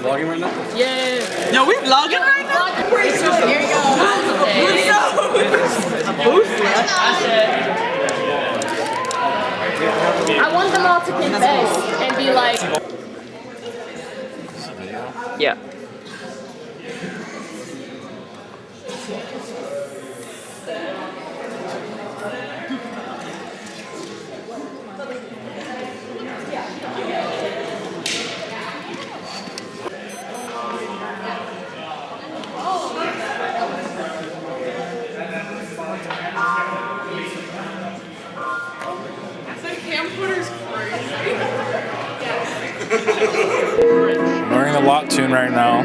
vlogging right now? Yeah. Yo, we vlogging right now? Here you go. I want them all to confess and be like, Yeah. Camcorder's crazy. Learning the lot tune right now.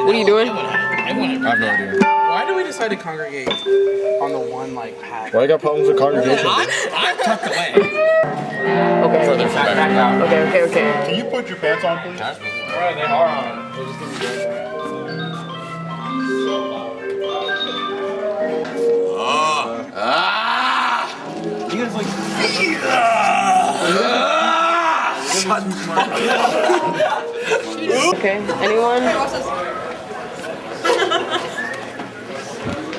What are you doing? I have no idea. Why do we decide to congregate on the one like path? Why you got problems with congregation? I'm tucked away. Okay. Further back now. Okay. Can you put your pants on, please? Alright, they are on. They're just gonna be good. You guys like. Okay. Anyone?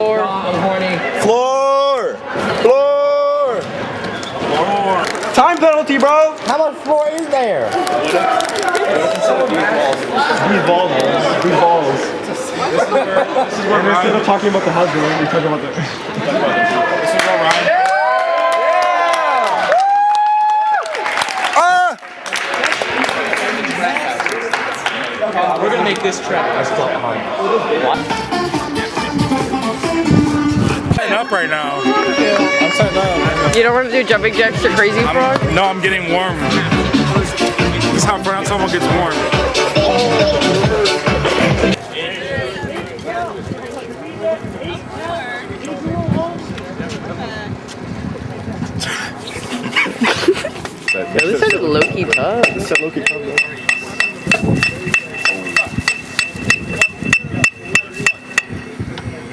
Or I'm horny. Floor! Time penalty, bro! How much floor is there? These balls. This is where instead of talking about the husband, we're talking about the... This is where Ryan... We're gonna make this trip. I'm setting up right now. I'm setting up. You don't want to do jumping jacks or crazy frog? No, I'm getting warm. This is how someone gets warm. This is low-key tough. This is low-key tough, though.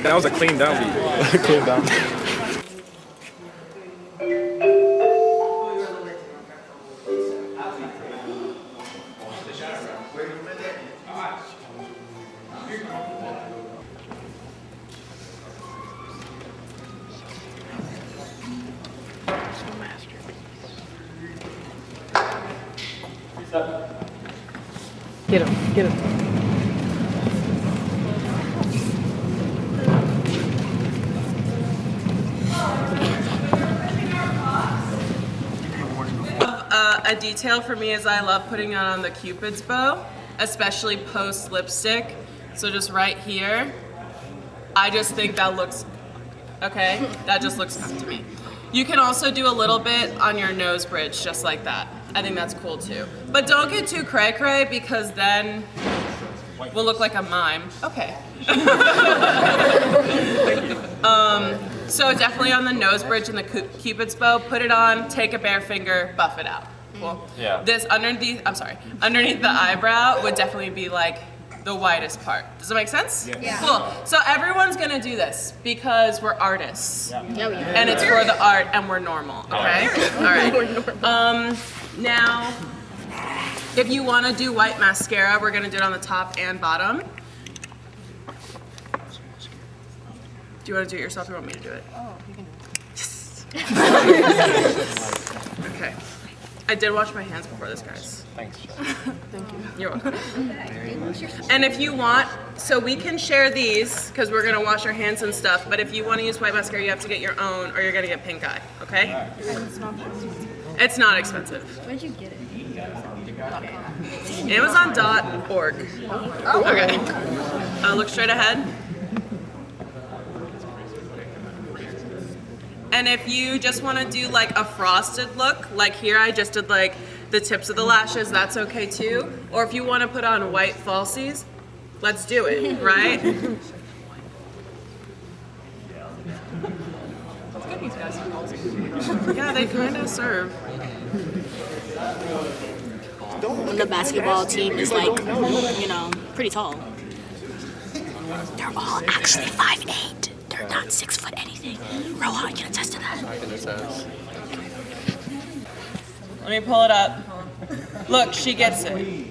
That was a clean down beat. Clean down. Get him. A detail for me is I love putting it on the Cupid's bow, especially post lipstick. So just right here, I just think that looks, okay, that just looks fun to me. You can also do a little bit on your nose bridge, just like that. I think that's cool too. But don't get too cray-cray because then we'll look like a mime. Okay. So definitely on the nose bridge and the Cupid's bow, put it on, take a bare finger, buff it out. Cool. Yeah. This underneath the eyebrow would definitely be like the widest part. Does it make sense? Yeah. Cool. So everyone's gonna do this because we're artists. Yeah. And it's for the art and we're normal, okay? All right. Now, if you wanna do white mascara, we're gonna do it on the top and bottom. Do you want to do it yourself or you want me to do it? Oh, you can do it. Okay. I did wash my hands before this, guys. Thanks. Thank you. You're welcome. And if you want, so we can share these because we're going to wash our hands and stuff, but if you want to use white mascara, you have to get your own or you're going to get pink eye, okay? It's not expensive. Where'd you get it? Amazon.org. Okay. Look straight ahead. And if you just want to do like a frosted look, like here I just did like the tips of the lashes, that's okay too. Or if you want to put on white falsies, let's do it, right? Yeah, they kind of serve. The basketball team is like, you know, pretty tall. They're all actually 5'8". They're not 6 foot anything. Rohan can attest to that. Let me pull it up. Look, she gets it.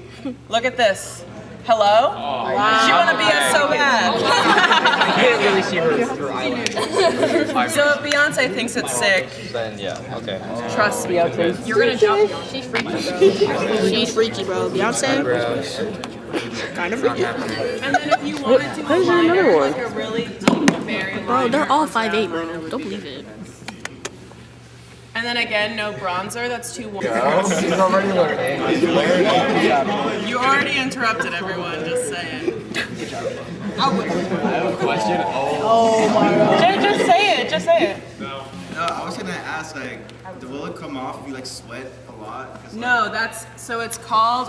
Look at this. Hello? She want to be us so bad. I can't really see her through eyelash. So if Beyonce thinks it's sick, Then yeah, okay. trust me. You're gonna jump. She's freaky, bro. She's freaky, bro. Beyonce, kind of freaky. And then if you wanted to Where's align another her one? like a really deep, very Bro, liner, they're all 5'8", bro. Don't believe it. And then again, no bronzer. That's too warm. She's already learning. You already interrupted everyone. Just saying. Question. Just say it. Just say it. No, I was gonna ask, like, will it come off if you like sweat a lot? 'Cause, like, No, that's so it's called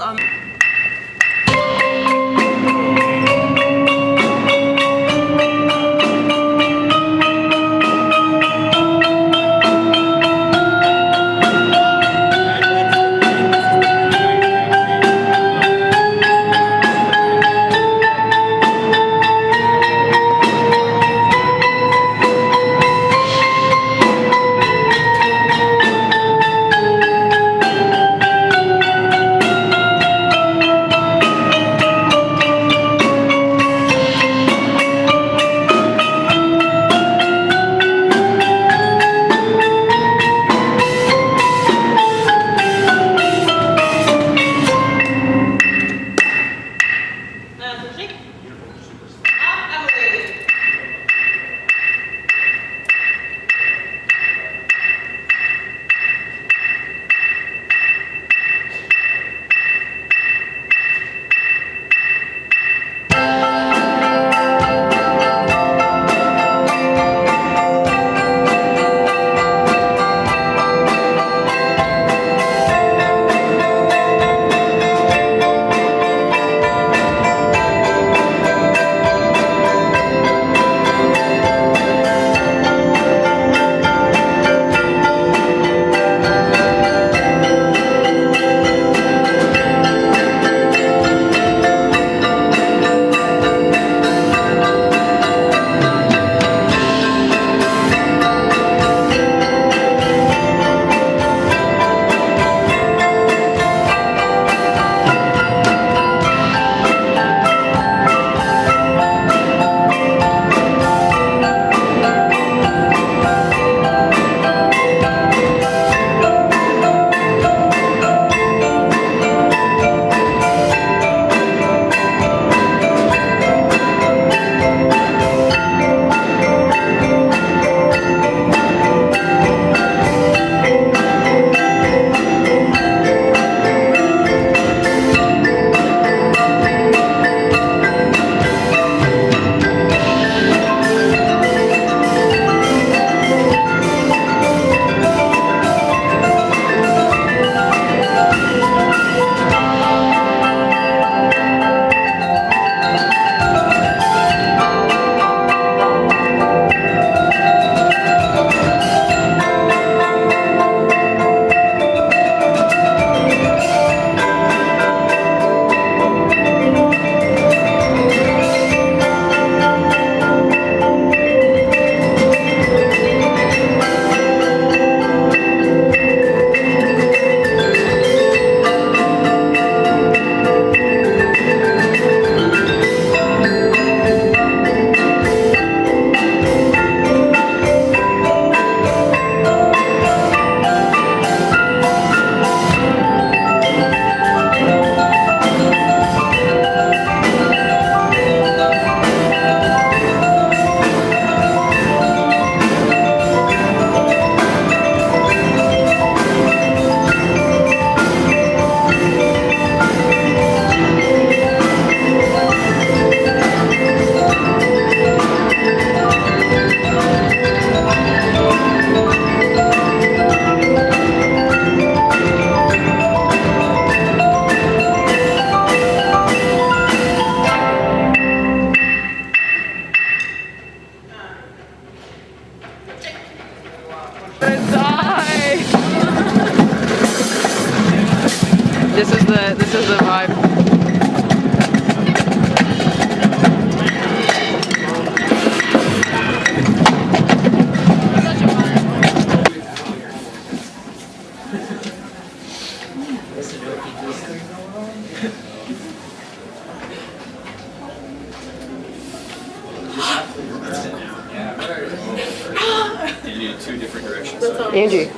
two different directions. Angie.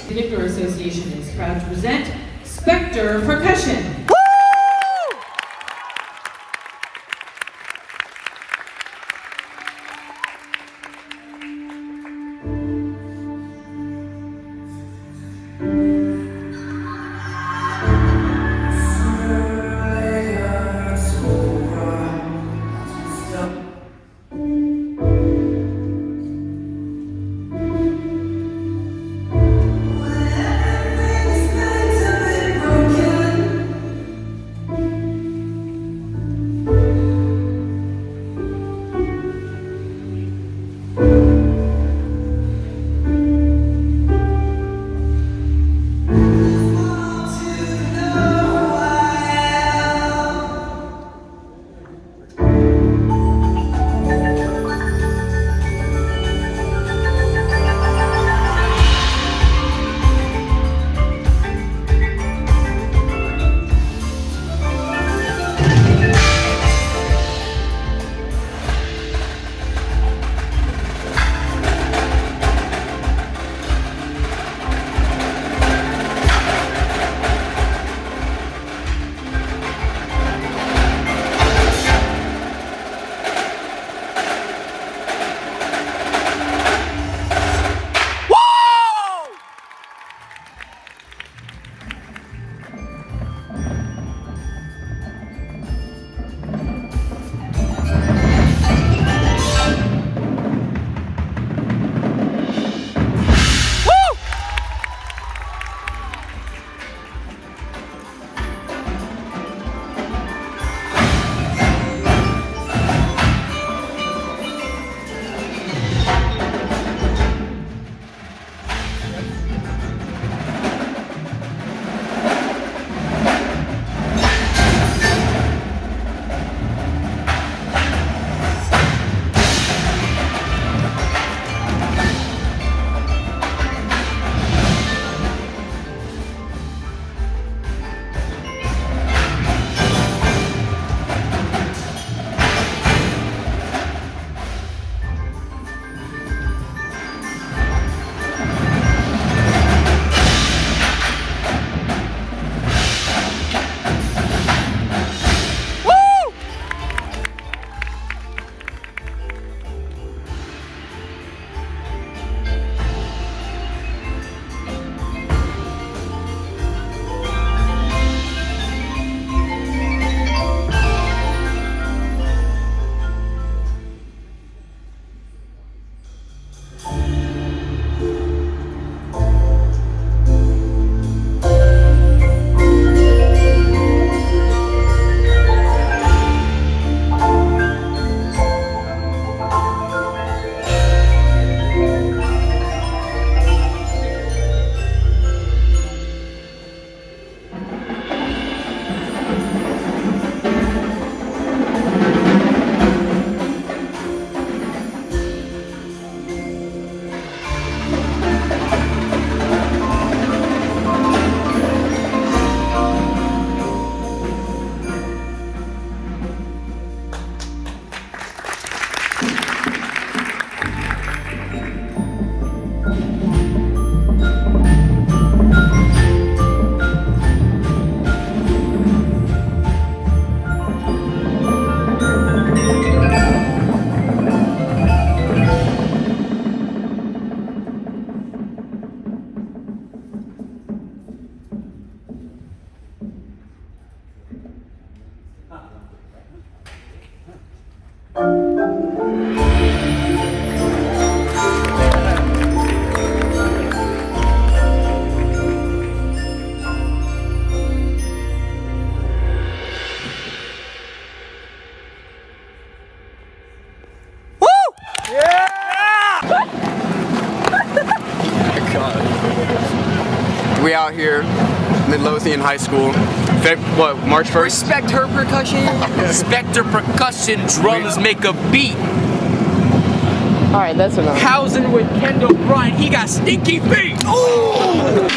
The Victor Association is proud to present Spectre Percussion. We out here, Midlothian High School. March 1st? Respect her percussion. Spectre percussion drums make a beat. Alright, that's enough. Housing with Kendall Bryant, he got stinky feet. Ooh!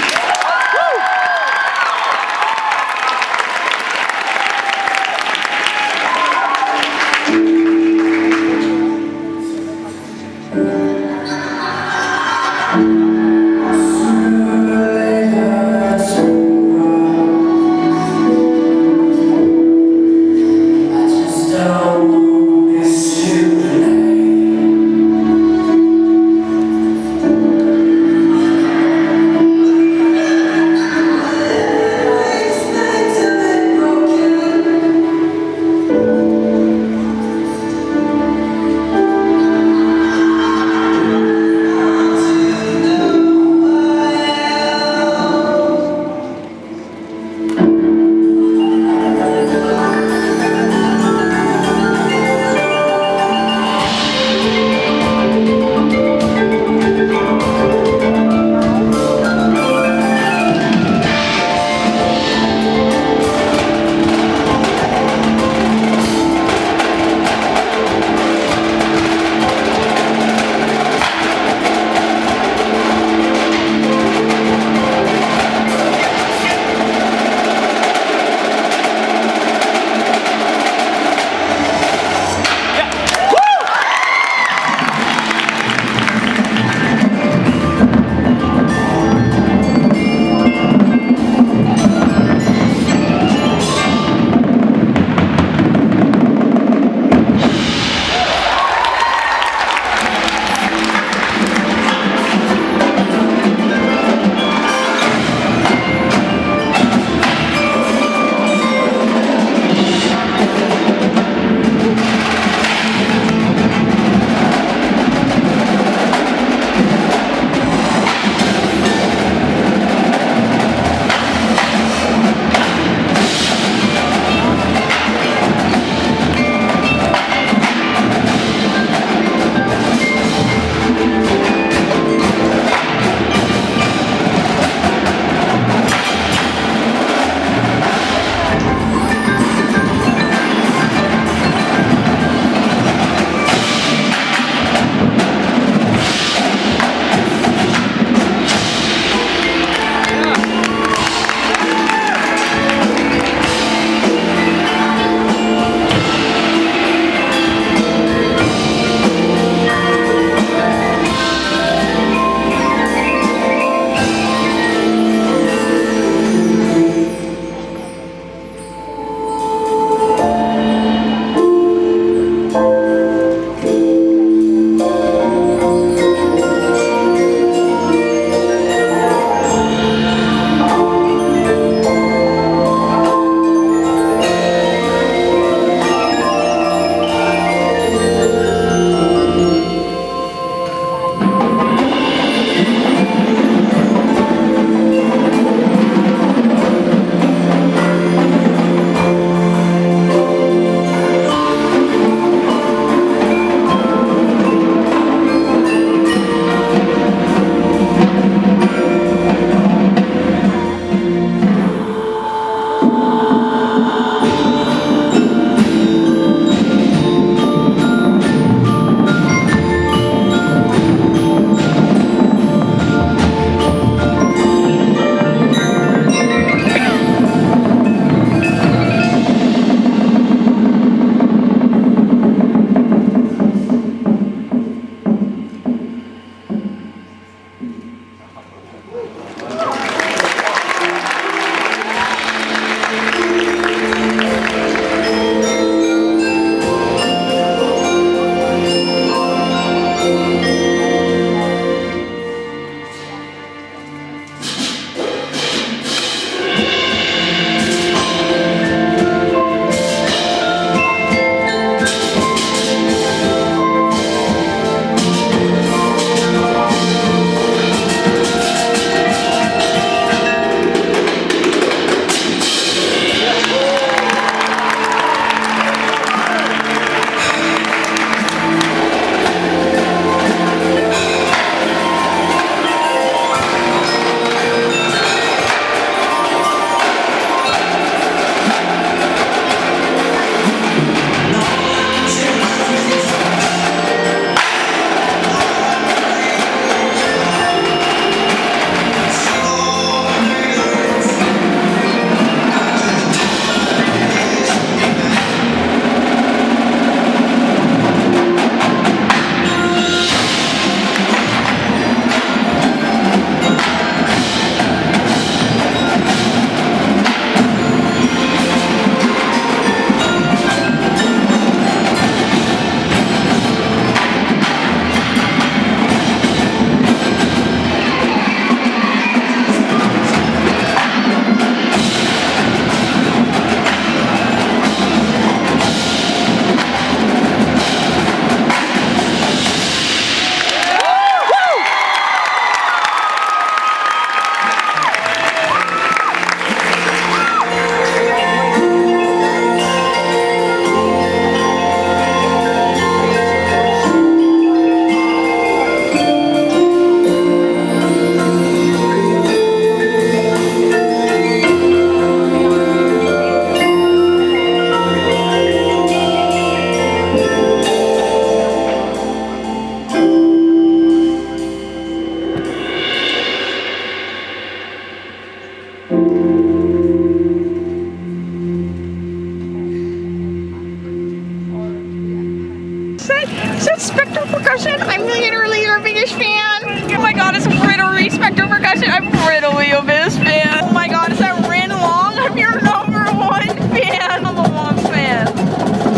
Is that Spectre Percussion? I'm literally your biggest fan. Oh my god, it's literally Spectre Percussion. I'm literally your biggest fan. Oh my god, is that Rin Long? I'm your number one fan. Number one fan.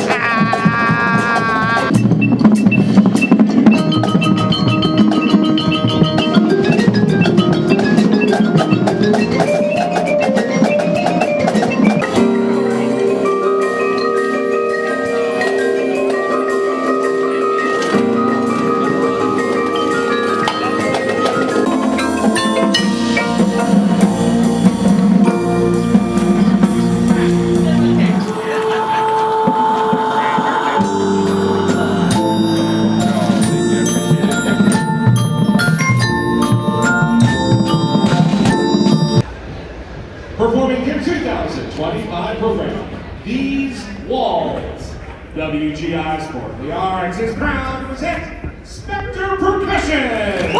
Ah. Performing your 2025 program, These Walls. WGI Sport the Arts is proud to present Spectre Percussion. Woo!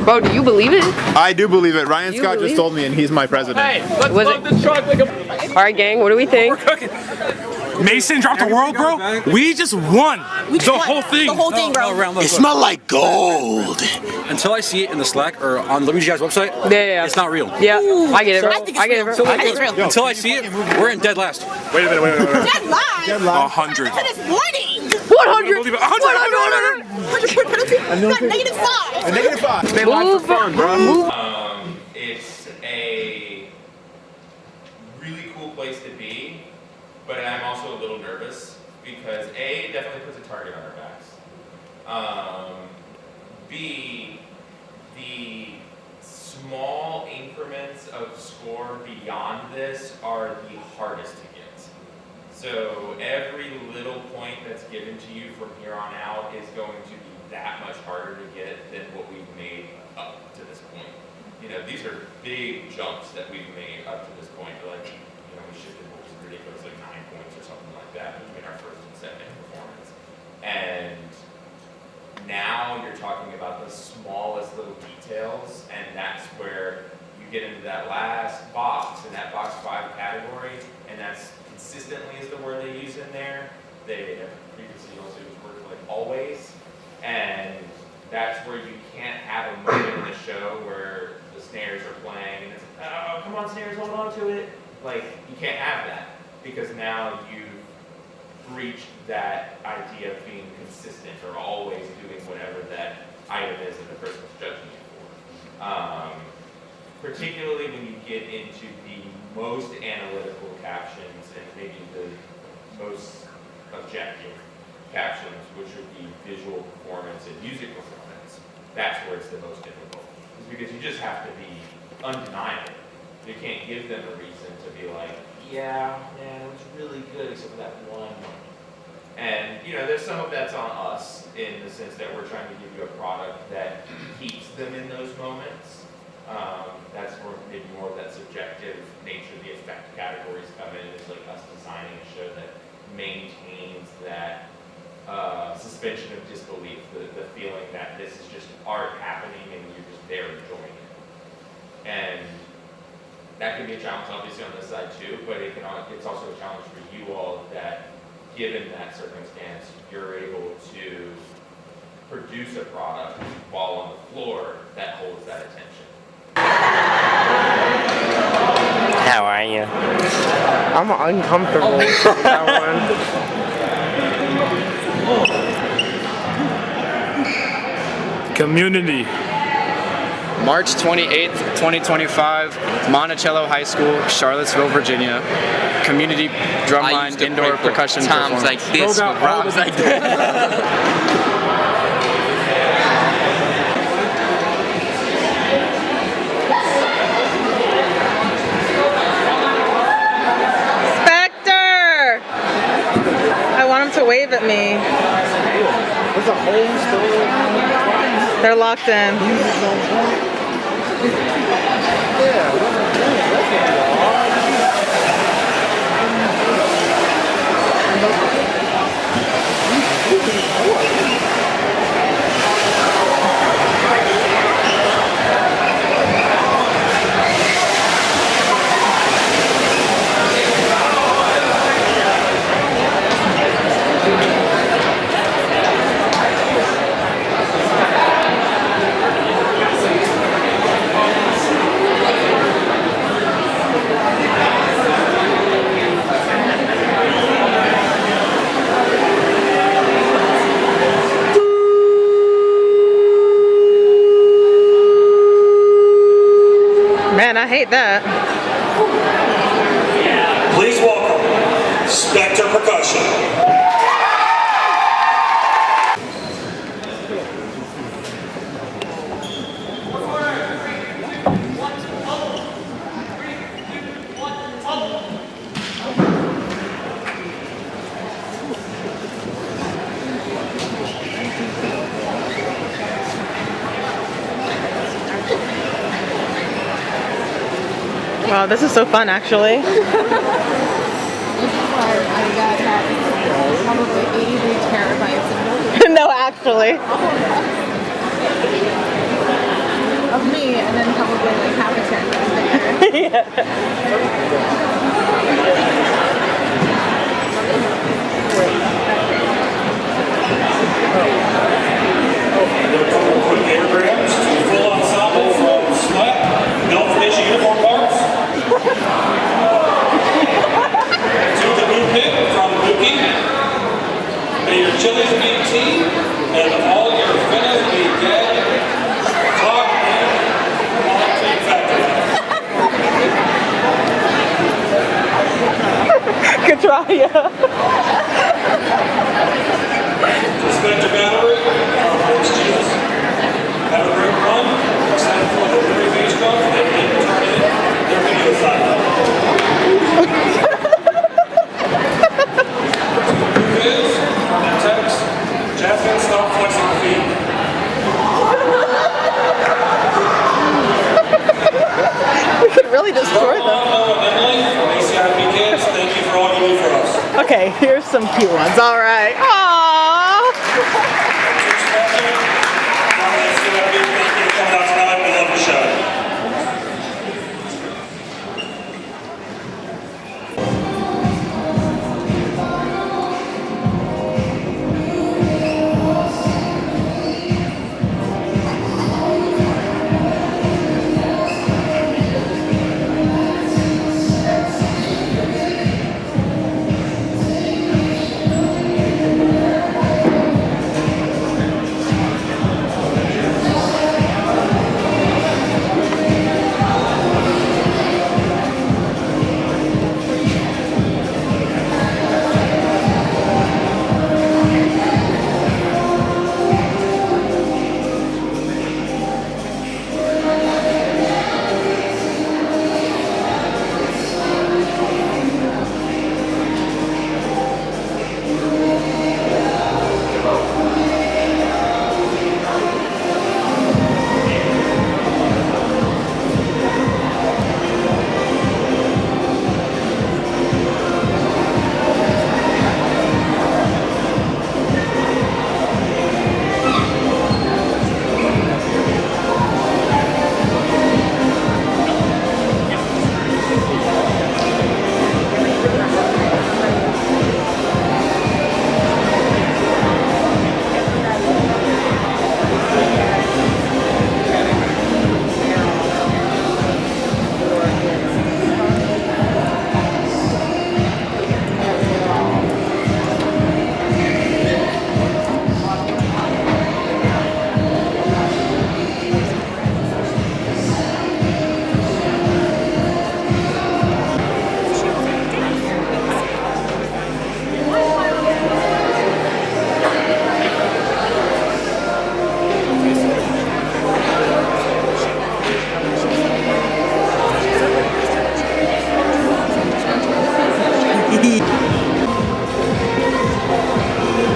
Bro, do you believe it? I do believe it. Ryan You Scott believe just told me, and he's my president. Hey, let's load the truck like a... All right, gang, what do we think? Mason dropped the world, bro. We just won the whole thing. The whole thing, bro. It smelled like gold. Until I see it in the Slack or on WGI's website, Yeah. it's not real. Yeah, I get it, bro. I think it's real. I think it's real. Until I see it, we're in dead last. Wait a minute, wait. Dead last. 100. For this morning. 100. 100. 100. -5. -5. They live for fun, bro. It's a really cool place to be, but I'm also a little nervous because A, it definitely puts a target on our backs. B, the small increments of score beyond this are the hardest to get. So every little point that's given to you from here on out is going to be that much harder to get than what we've made up to this point. You know, these are big jumps that we've made up to this point. Like, you know, we shifted what was ridiculous, like 9 points or something like that between our first and second performance. And now you're talking about the smallest little details, and that's where you get into that last box, in that box 5 category, and that's consistently is the word they use in there. They have previously also used words like always, and that's where you can't have a moment in the show where the snares are playing and it's like, oh, come on snares, hold on to it. Like, you can't have that, because now you've reached that idea of being consistent or always doing whatever that item is that the person's judging you for. Particularly when you get into the most analytical captions and maybe the most objective captions, which would be visual performance and music performance. That's where it's the most difficult. It's because you just have to be undeniable. You can't give them a reason to be like, yeah, man, it was really good except for that one moment. And, you know, there's some of that's on us in the sense that we're trying to give you a product that keeps them in those moments. That's where maybe more of that subjective nature, the effect categories come in. It's like us designing a show that maintains that suspension of disbelief, the feeling that this is just art happening and you're just there enjoying it. And that can be a challenge obviously on this side too, but it's also a challenge for you all that given that circumstance, you're able to produce a product while on the floor that holds that attention. How are you? I'm uncomfortable with that one. Community. March 28th, 2025, Monticello High School, Charlottesville, Virginia. Community drumline, indoor percussion times like this, with rhymes like that. I want him to wave at me. They're locked in. Man, I hate that. Please welcome Spectre Percussion. Wow, this is so fun actually. I got probably 83 terabytes of No, actually. of me, and then probably like half a turn right Quick airgrams to full ensemble from Slap, Belt Finishing Uniform Parts. To the boot pit from Mookie. May your chilies be tea, and all your finish be dead. Talk and all team factory. Good try, yeah. Spectre battery, thanks Jesus. Have a great run. Excited for the very beach club. They can turn in their video side. Quiz, text, Jasmine, stop flexing the feet. We could really destroy them. Thank you for all you do for us. Okay, here's some cute ones. All right. Aww.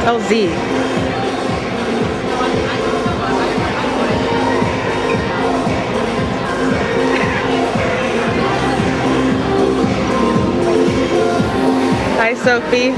LZ. Hi, Sophie.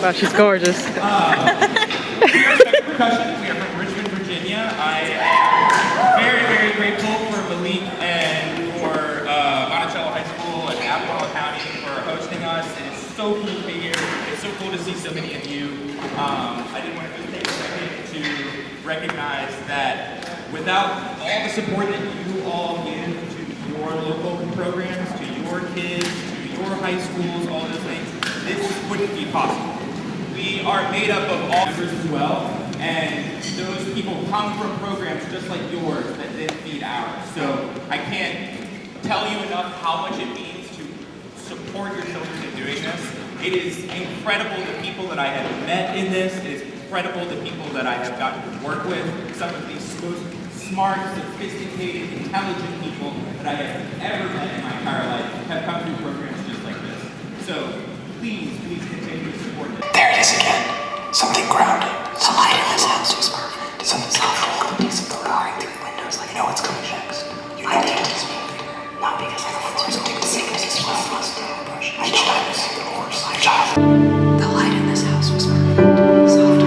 Oh, she's gorgeous. We are Spectre Percussion. We are from Richmond, Virginia. I am very, very grateful for Malik and for Monticello High School and Apple County for hosting us. It is so cool to be here. It's so cool to see so many of you. I did want to just take a second to recognize that without all the support that you all give to your local programs, to your kids, to your high schools, all those things, this wouldn't be possible. We are made up of all members as well, and those people come from programs just like yours that then feed ours. So I can't tell you enough how much it means to support your children in doing this. It is incredible the people that I have met in this. It is incredible the people that I have gotten to work with. Some of these most smart, sophisticated, intelligent people that I have ever met in my entire life have come through programs just like this. So please, please continue to support this. There it is again. Something grounded. The light in this house was perfect. Something soft, piece of the roaring through the windows. Like, you know what's coming next. You know it is. Not because I force it to the sickness as well. Each time you see the horse, my child. The light in this house was perfect. Soft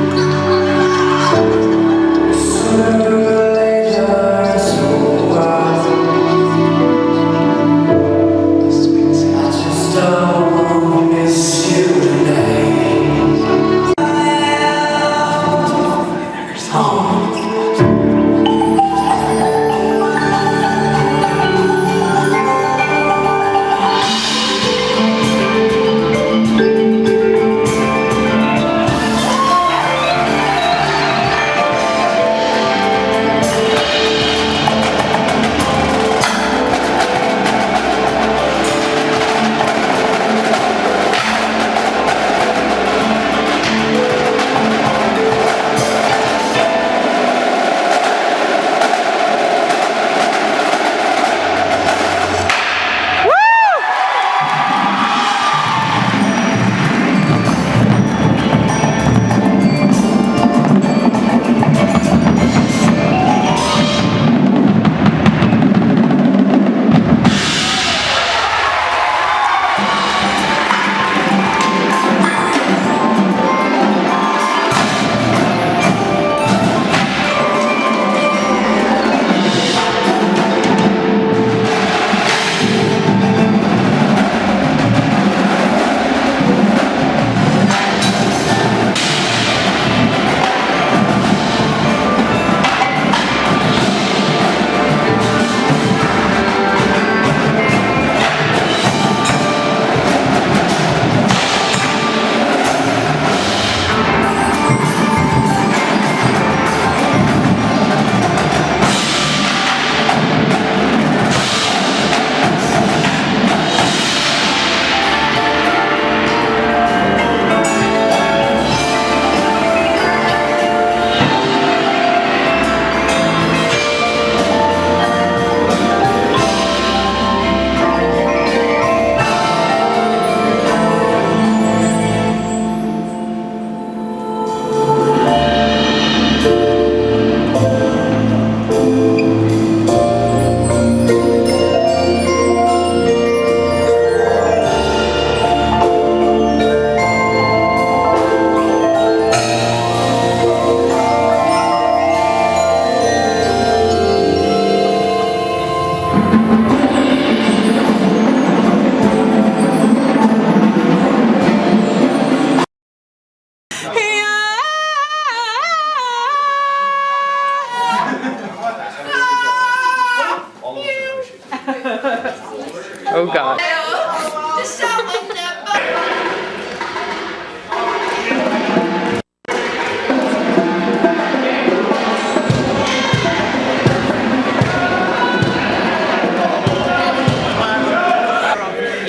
Oh God.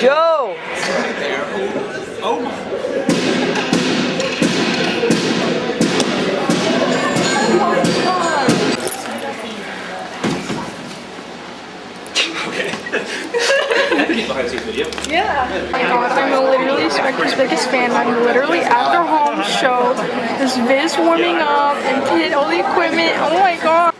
Joe! Yeah. Oh my God, I'm literally Spectre's biggest fan. I'm literally at their home show. There's Viz warming up and did all the equipment. Oh my God.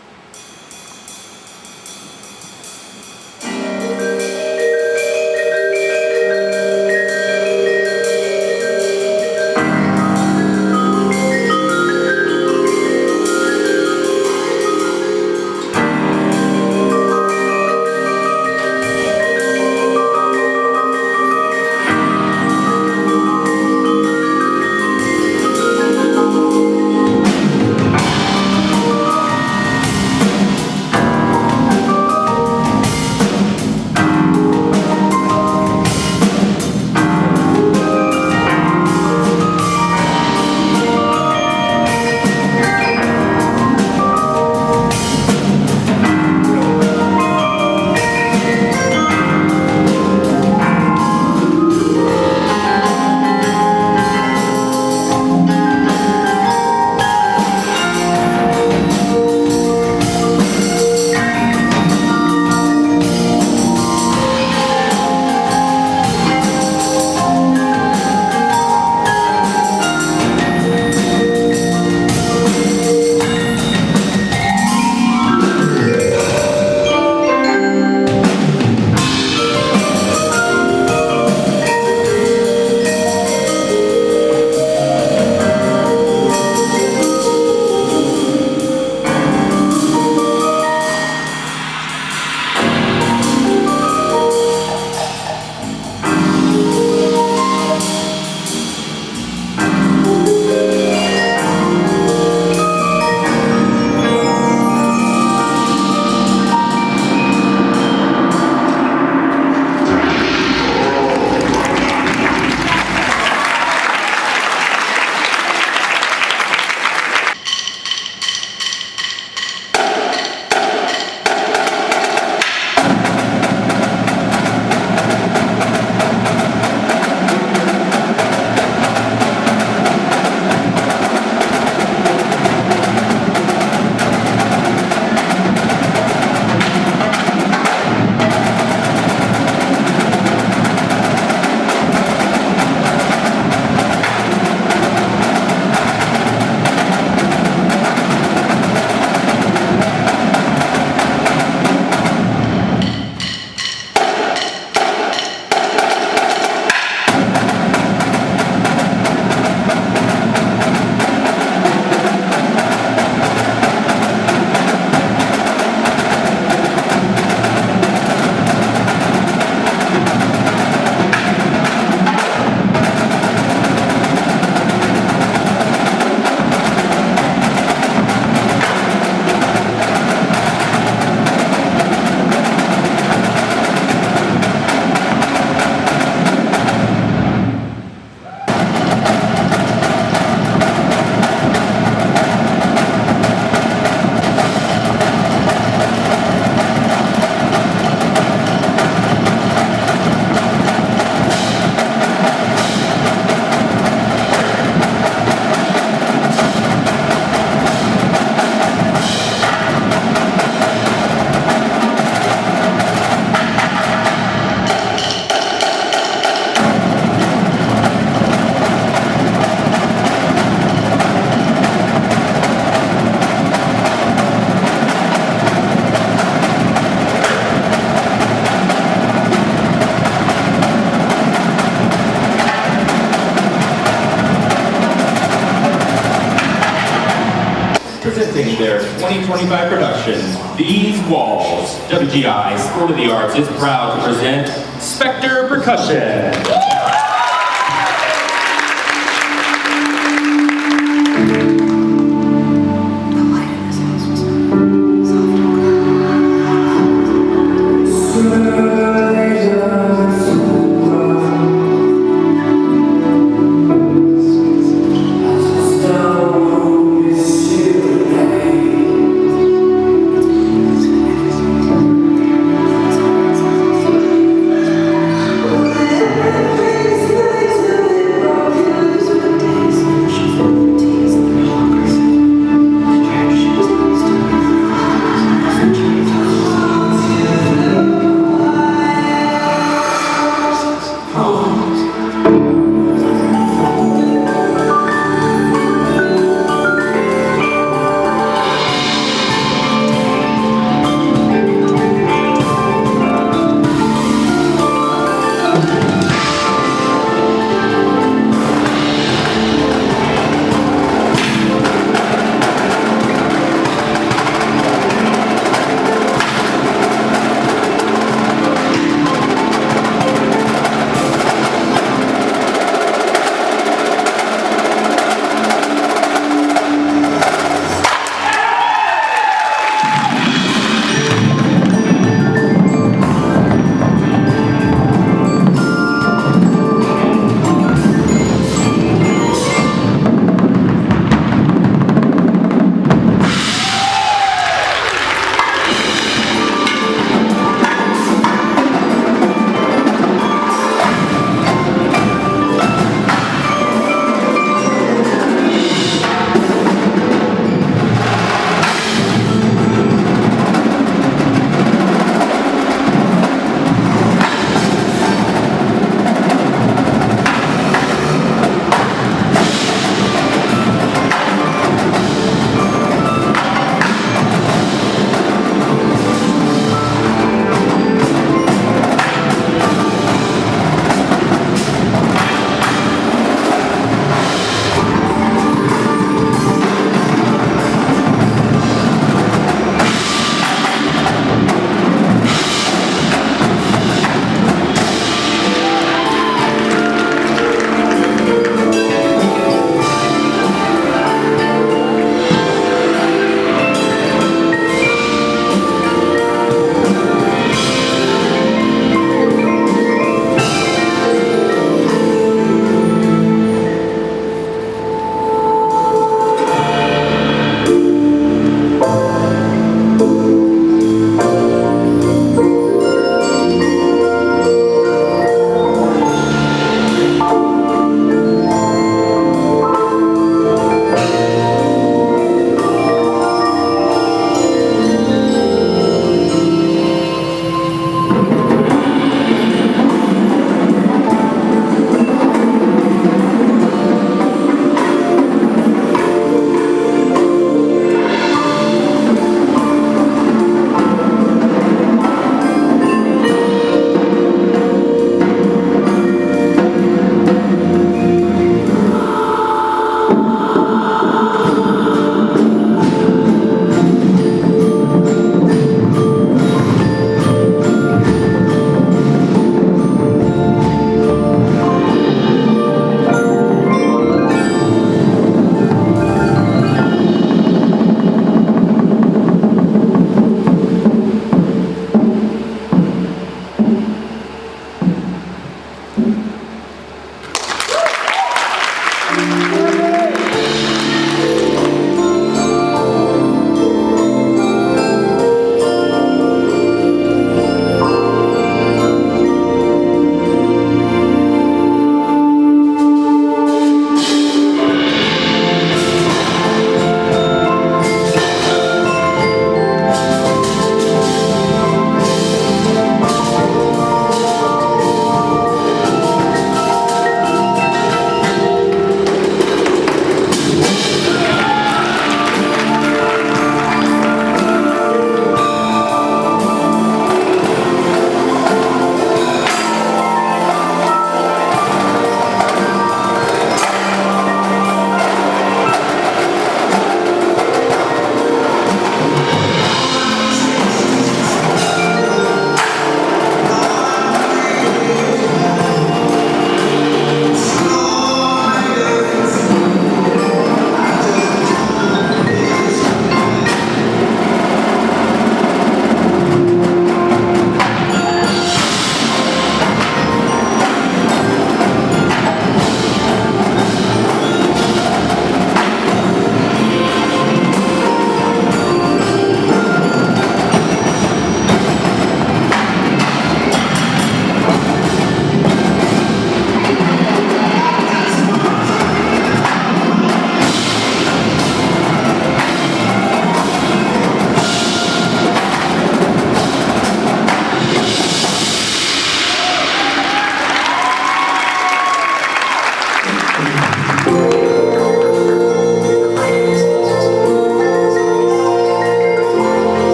Presenting their 2025 production, These Walls, WGI Sport of the Arts is proud to present Spectre Percussion.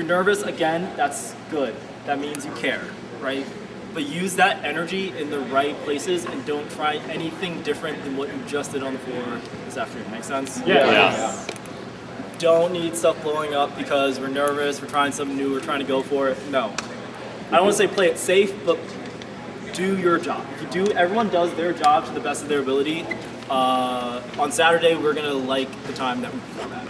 you're nervous, again, that's good. That means you care, right? But use that energy in the right places and don't try anything different than what you just did on the floor this afternoon. Make sense? Yeah. Don't need stuff blowing up because we're nervous, we're trying something new, we're trying to go for it. No. I don't want to say play it safe, but do your job. If you do, everyone does their job to the best of their ability. On Saturday, we're gonna like the time that we perform at.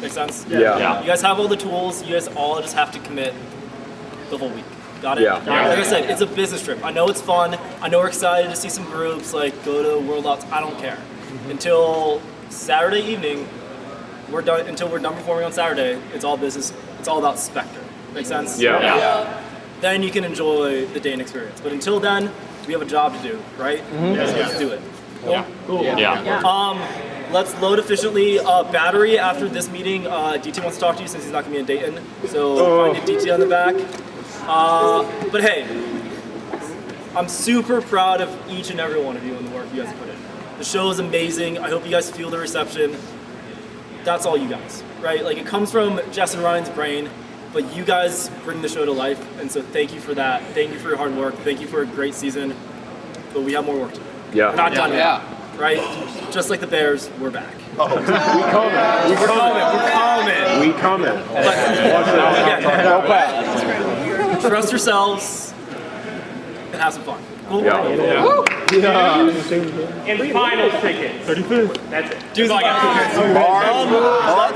Make sense? Yeah. You guys have all the tools. You guys all just have to commit the whole week. Got it? Yeah. Like I said, it's a business trip. I know it's fun. I know we're excited to see some groups, like go to World Ops. I don't care. Until Saturday evening, we're done. Until we're done performing on Saturday, it's all business. It's all about Spectre. Make sense? Yeah. Then you can enjoy the day and experience. But until then, we have a job to do, right? So let's do it. Cool? Yeah. Let's load efficiently. Battery after this meeting, DT wants to talk to you since he's not going to be in Dayton. So find a DT on the back. But hey, I'm super proud of each and every one of you and the work you guys put in. The show is amazing. I hope you guys feel the reception. That's all you guys, right? Like it comes from Jess and Ryan's brain, but you guys bring the show to life. And so thank you for that. Thank you for your hard work. Thank you for a great season. But we have more work to do. Yeah. We're not done yet, right? Just like the Bears, we're back. We're coming. Again, trust yourselves and have some fun. Cool? And finals tickets. 35th. That's it. Dude, let's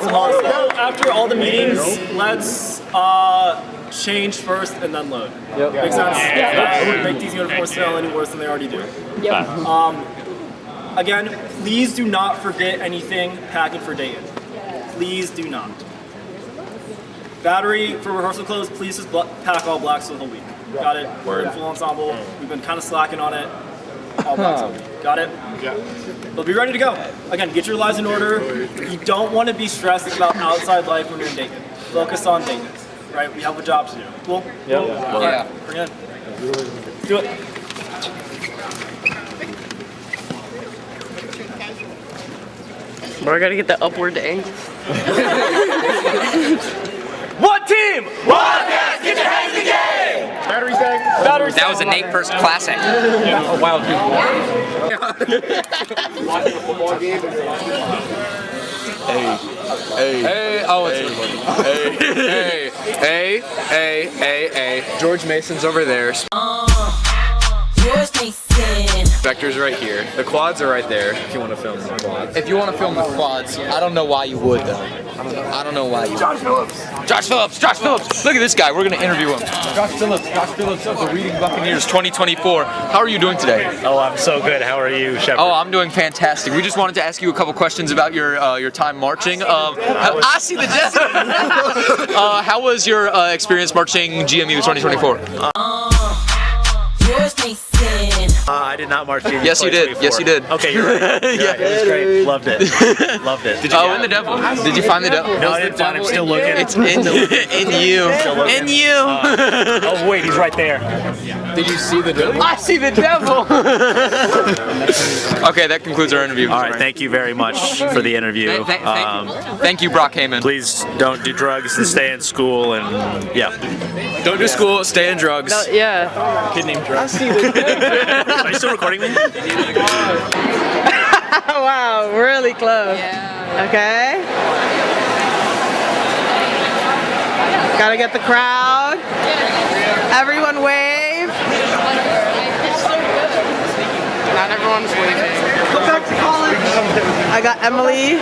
also, after all the meetings, let's change first and then load. Makes sense? Make these uniforms smell any worse than they already do. Again, please do not forget anything packing for Dayton. Please do not. Battery for rehearsal clothes, please just pack all blacks for the whole week. Got it? We're in full ensemble. We've been kind of slacking on it. All blacks all week. Got it? Yeah. But be ready to go. Again, get your lives in order. You don't want to be stressed about outside life when you're in Dayton. Focus on Dayton. Right? We have a job to do. Cool? Yeah. All right. Bring it in. Do it. But I gotta get the upward angle. One team! One dance! Get your hands in the game! Battery tag. That was a Nate First classic. A wild Hey, oh, it's hey. George Mason's over there. Spectre's right here. The quads are right there if you want to film the quads. If you want to film the quads, I don't know why you would though. I don't know why you would. Josh Phillips! Look at this guy, we're going to interview him. Josh Phillips of the Reading Buccaneers 2024. How are you doing today? Oh, I'm so good. How are you, Shepard? Oh, I'm doing fantastic. We just wanted to ask you a couple questions about your time marching. I see the how was your experience marching GMU 2024? I did not march GMU. Yes, you did. Yes, you did. Okay, you're right. It was great. Loved it. Did you in the devil. Did you find the devil? No, I didn't find him. Still looking. It's in you. In you. Oh, wait, he's right there. Did you see the devil? I see the devil. Okay, that concludes our interview. All right, thank you very much for the interview. Thank you, Brock Heyman. Please don't do drugs and stay in school and Don't do school, stay in drugs. Kid named Drugs. Are you still recording me? Wow, really close. Yeah. Okay. Gotta get the crowd. Everyone wave. Not everyone's waving. Go back to college. I got Emily.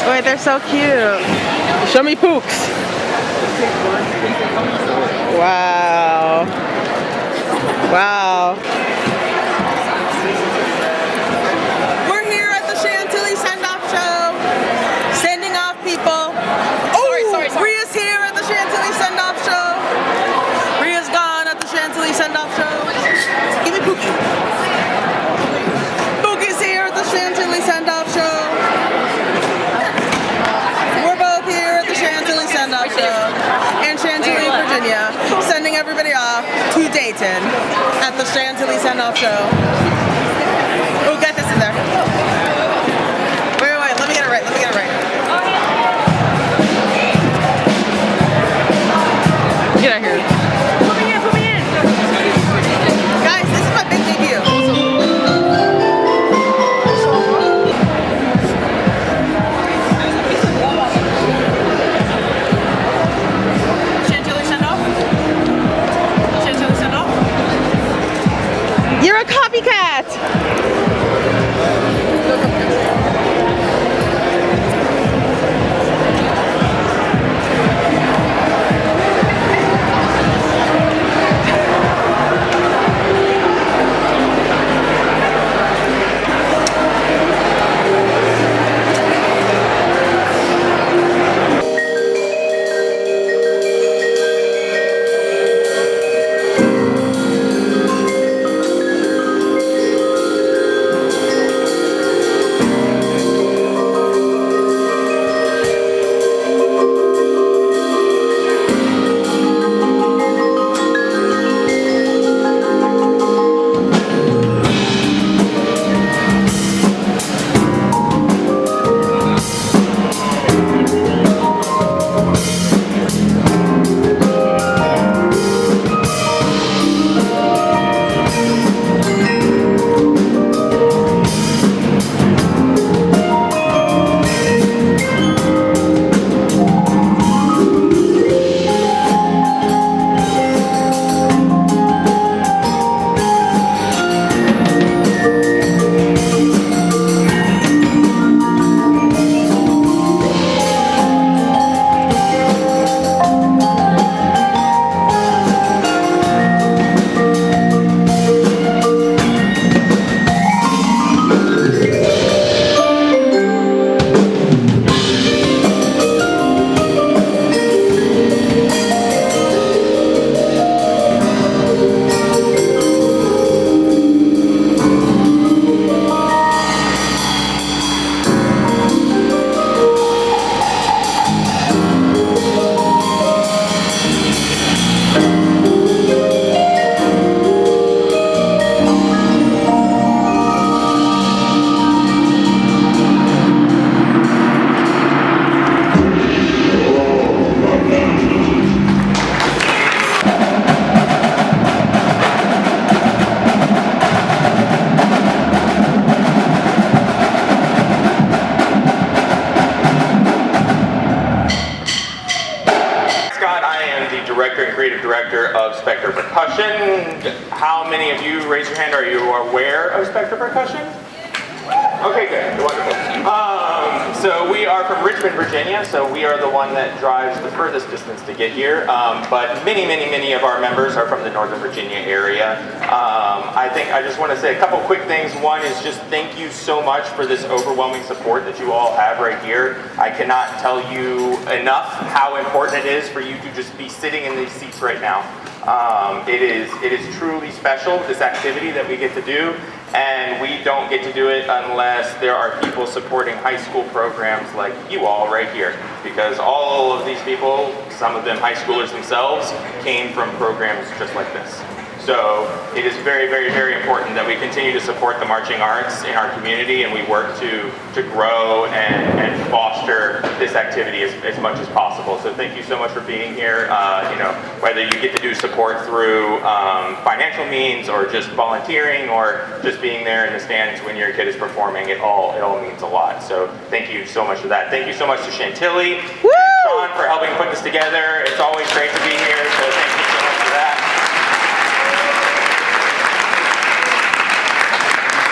Wait, they're so cute. Show me Pooks. Wow. Wow. We're here at the Chantilly Send-Off Show, sending off people. Sorry. Ria's here at the Chantilly Send-Off Show. Ria's gone at the Chantilly Send-Off Show. Give me Pookie. Pookie's here at the Chantilly Send-Off Show. We're both here at the Chantilly Send-Off Show in Chantilly, Virginia, sending everybody off to Dayton at the Chantilly Send-Off Show. Oh, get this in there. Wait, let me get it right. Director and Creative Director of Spectre Percussion. How many of you, raise your hand, are you aware of Spectre Percussion? Okay, good, wonderful. So we are from Richmond, Virginia, so we are the one that drives the furthest distance to get here. But many of our members are from the Northern Virginia area. I just want to say a couple quick things. One is just thank you so much for this overwhelming support that you all have right here. I cannot tell you enough how important it is for you to just be sitting in these seats right now. It is truly special, this activity that we get to do, and we don't get to do it unless there are people supporting high school programs like you all right here, because all of these people, some of them high schoolers themselves, came from programs just like this. So it is very important that we continue to support the marching arts in our community, and we work to grow and foster this activity as much as possible. So thank you so much for being here. Whether you get to do support through financial means or just volunteering or just being there in the stands when your kid is performing, it all means a lot. So thank you so much for that. Thank you so much to Chantilly and Sean for helping put this together. It's always great to be here, so thank you so much for that.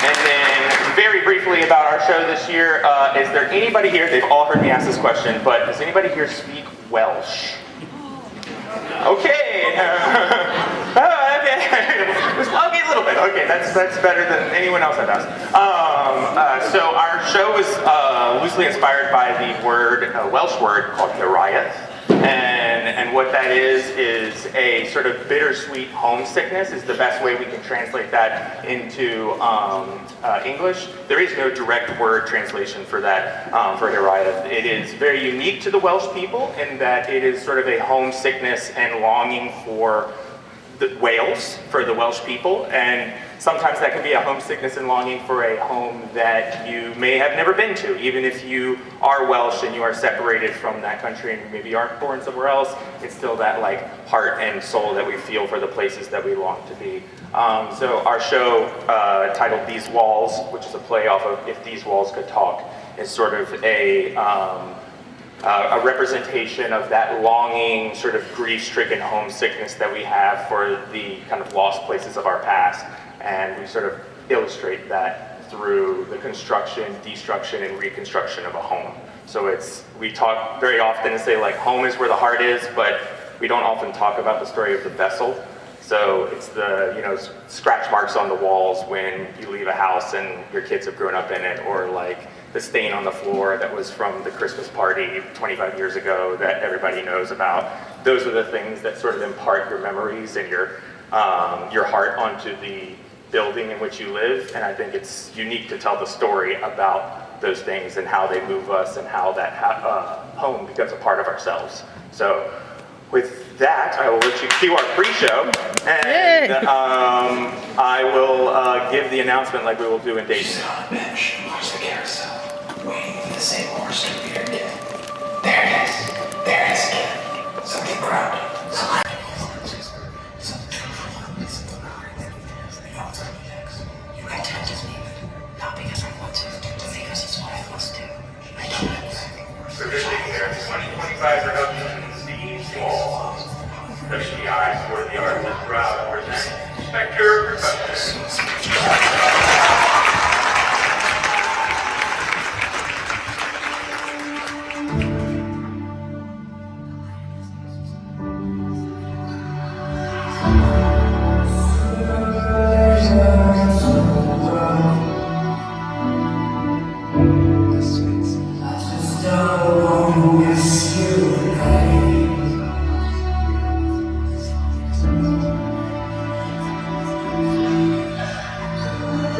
And then very briefly about our show this year, is there anybody here, they've all heard me ask this question, but does anybody here speak Welsh? Okay. Okay, a little bit. Okay, that's better than anyone else I've asked. So our show is loosely inspired by the Welsh word called Hiraeth. And what that is a sort of bittersweet homesickness is the best way we can translate that into English. There is no direct word translation for that, for Hiraeth. It is very unique to the Welsh people in that it is sort of a homesickness and longing for Wales, for the Welsh people, and sometimes that can be a homesickness and longing for a home that you may have never been to, even if you are Welsh and you are separated from that country and maybe aren't born somewhere else. It's still that heart and soul that we feel for the places that we long to be. So our show, titled These Walls, which is a play off of If These Walls Could Talk, is sort of a representation of that longing, sort of grief-stricken homesickness that we have for the kind of lost places of our past. And we sort of illustrate that through the construction, destruction, and reconstruction of a home. So we talk very often and say home is where the heart is, but we don't often talk about the story of the vessel. So it's the scratch marks on the walls when you leave a house and your kids have grown up in it, or the stain on the floor that was from the Christmas party 25 years ago that everybody knows about. Those are the things that sort of impart your memories and your heart onto the building in which you live, and I think it's unique to tell the story about those things and how they move us and how that home becomes a part of ourselves. So with that, I will let you cue our pre-show, and I will give the announcement like we will do in Dayton. Sit on a bench and watch the carousel, waiting for the same horse to appear again. There it is. There it is again. Something grounded. You can tempt me, not because I want to, but because it's what I must do. I don't know. Presenting their 2025 production, These Walls. WGI for the Arts is proud to present Spectre Percussion.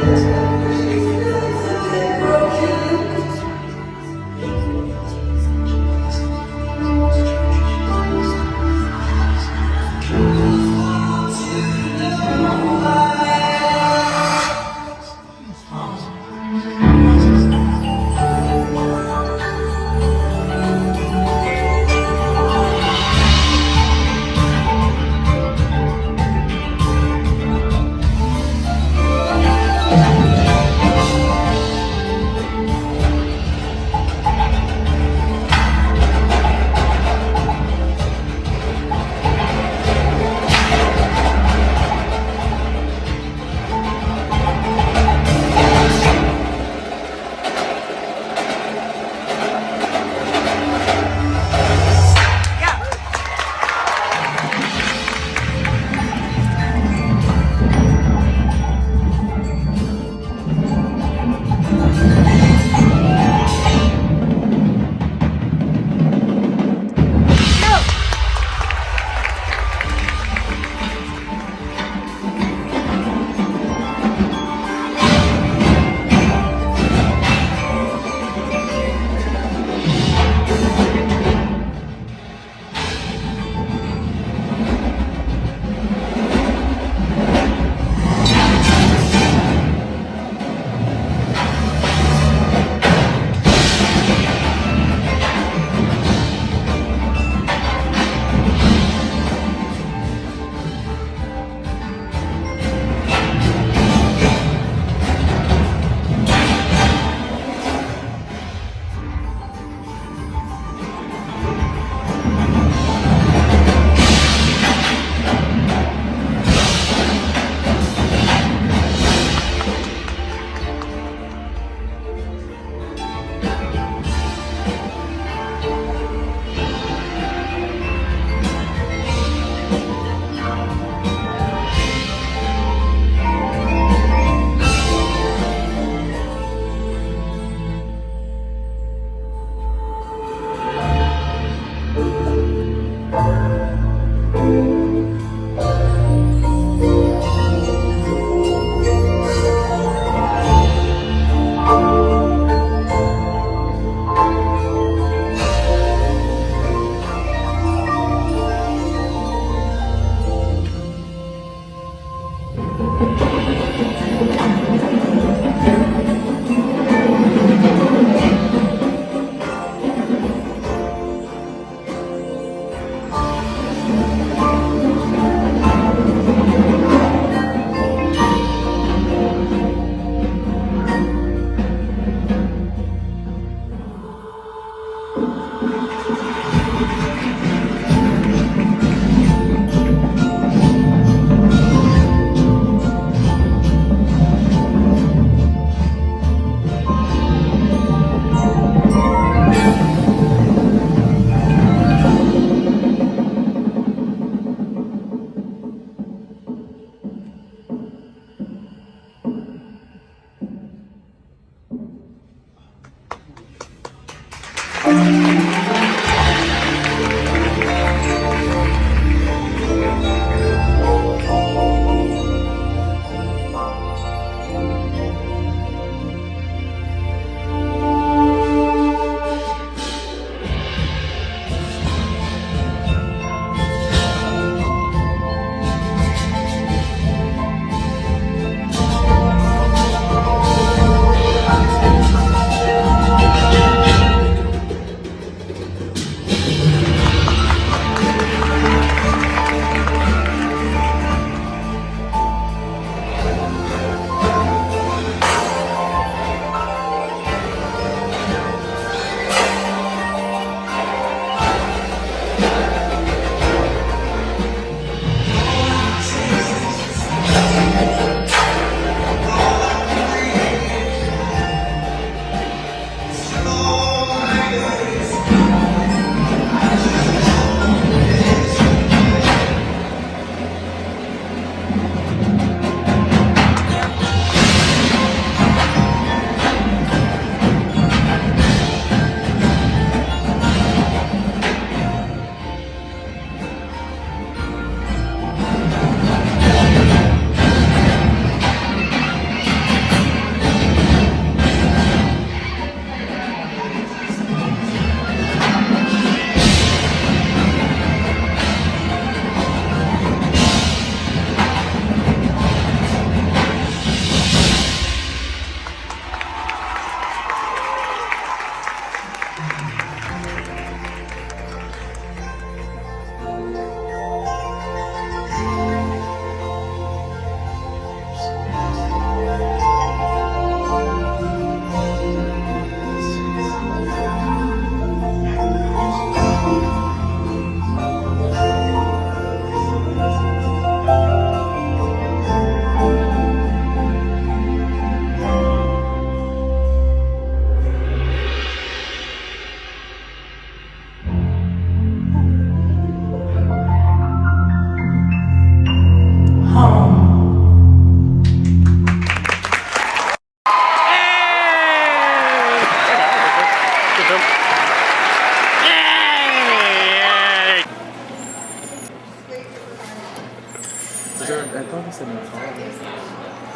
Thank you.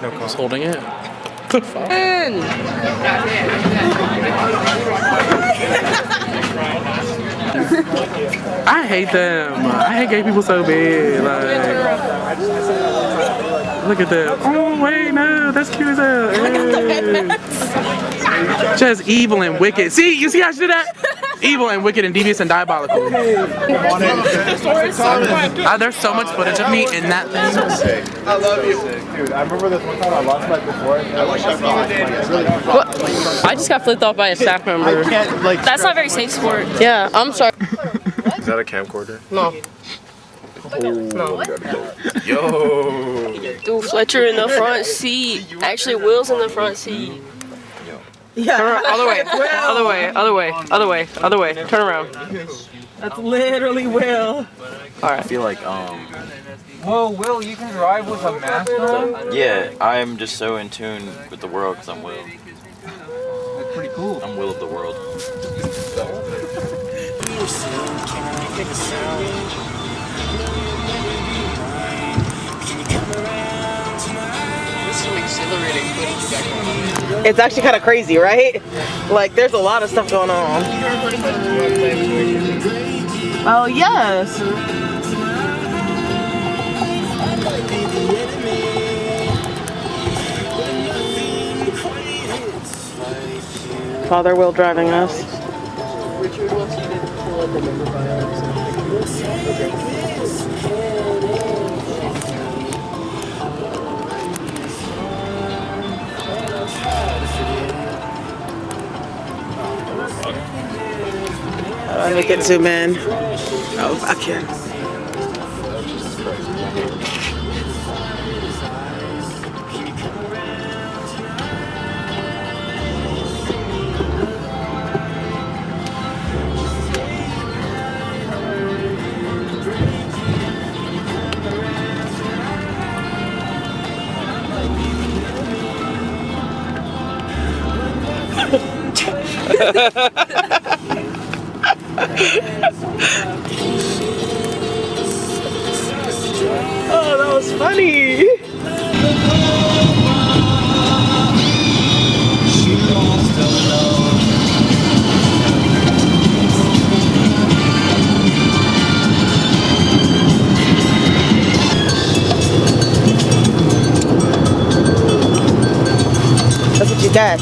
No call. Just holding it. I hate them. I hate gay people so bad. Like, look at them. Oh wait, no, that's cute as hell. Hey. Just evil and wicked. See, you see how she did that? Evil and wicked and devious and diabolical. There's so much footage of me in that thing. I love you. Dude, I remember this one time I lost my before. I just got flipped off by a staff member. That's not very safe sport. Yeah, I'm sorry. Is that a camcorder? No. No. Yo. Dude, Fletcher in the front seat. Actually, Will's in the front seat. Yeah. Turn around. Other way. Other way. Other way. Other way. Other way. Turn around. That's literally Will. All right. I feel like Whoa, Will, you can drive with a mask on? yeah, I'm just so in tune with the world because I'm Will. That's pretty cool. I'm Will of the world. It's actually kind of crazy, right? Like, there's a lot of stuff going on. Oh, yes. Father Will driving us. Let me get zoom in. Oh, back here. Oh, that was funny. That's what you got.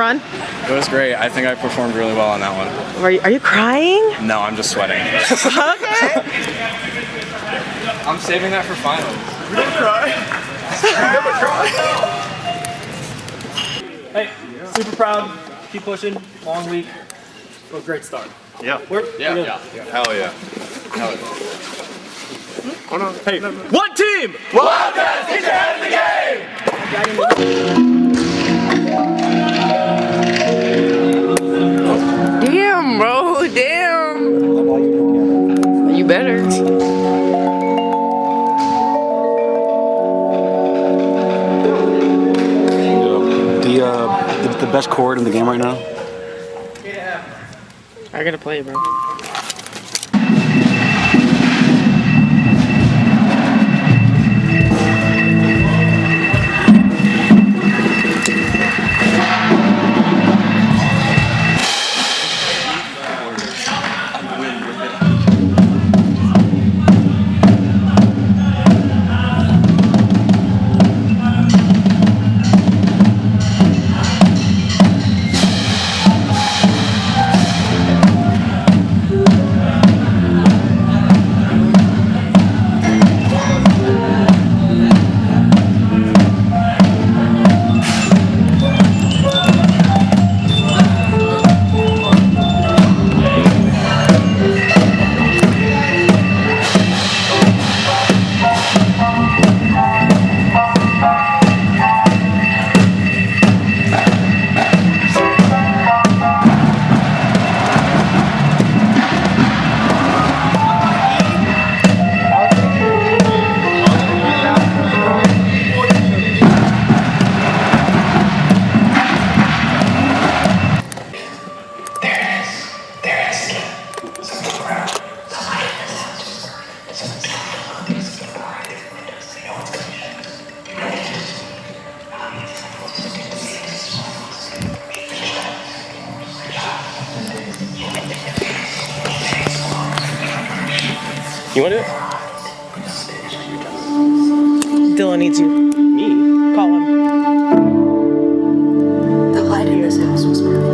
fun? It was great. I think I performed really well on that one. Are you crying? No, I'm just sweating. Okay. I'm saving that for finals. We don't cry. We never cry. Hey, super proud. Keep pushing. Long week. But great start. Yeah. We're Hell yeah. Hell yeah. Oh no. Hey, one team! Wildcats, get your head in the game! Damn, bro. Damn. You better. The best chord in the game right now? I gotta play, bro. You want to do it? Dylan needs you. Me? Call him. The light in this house was perfect.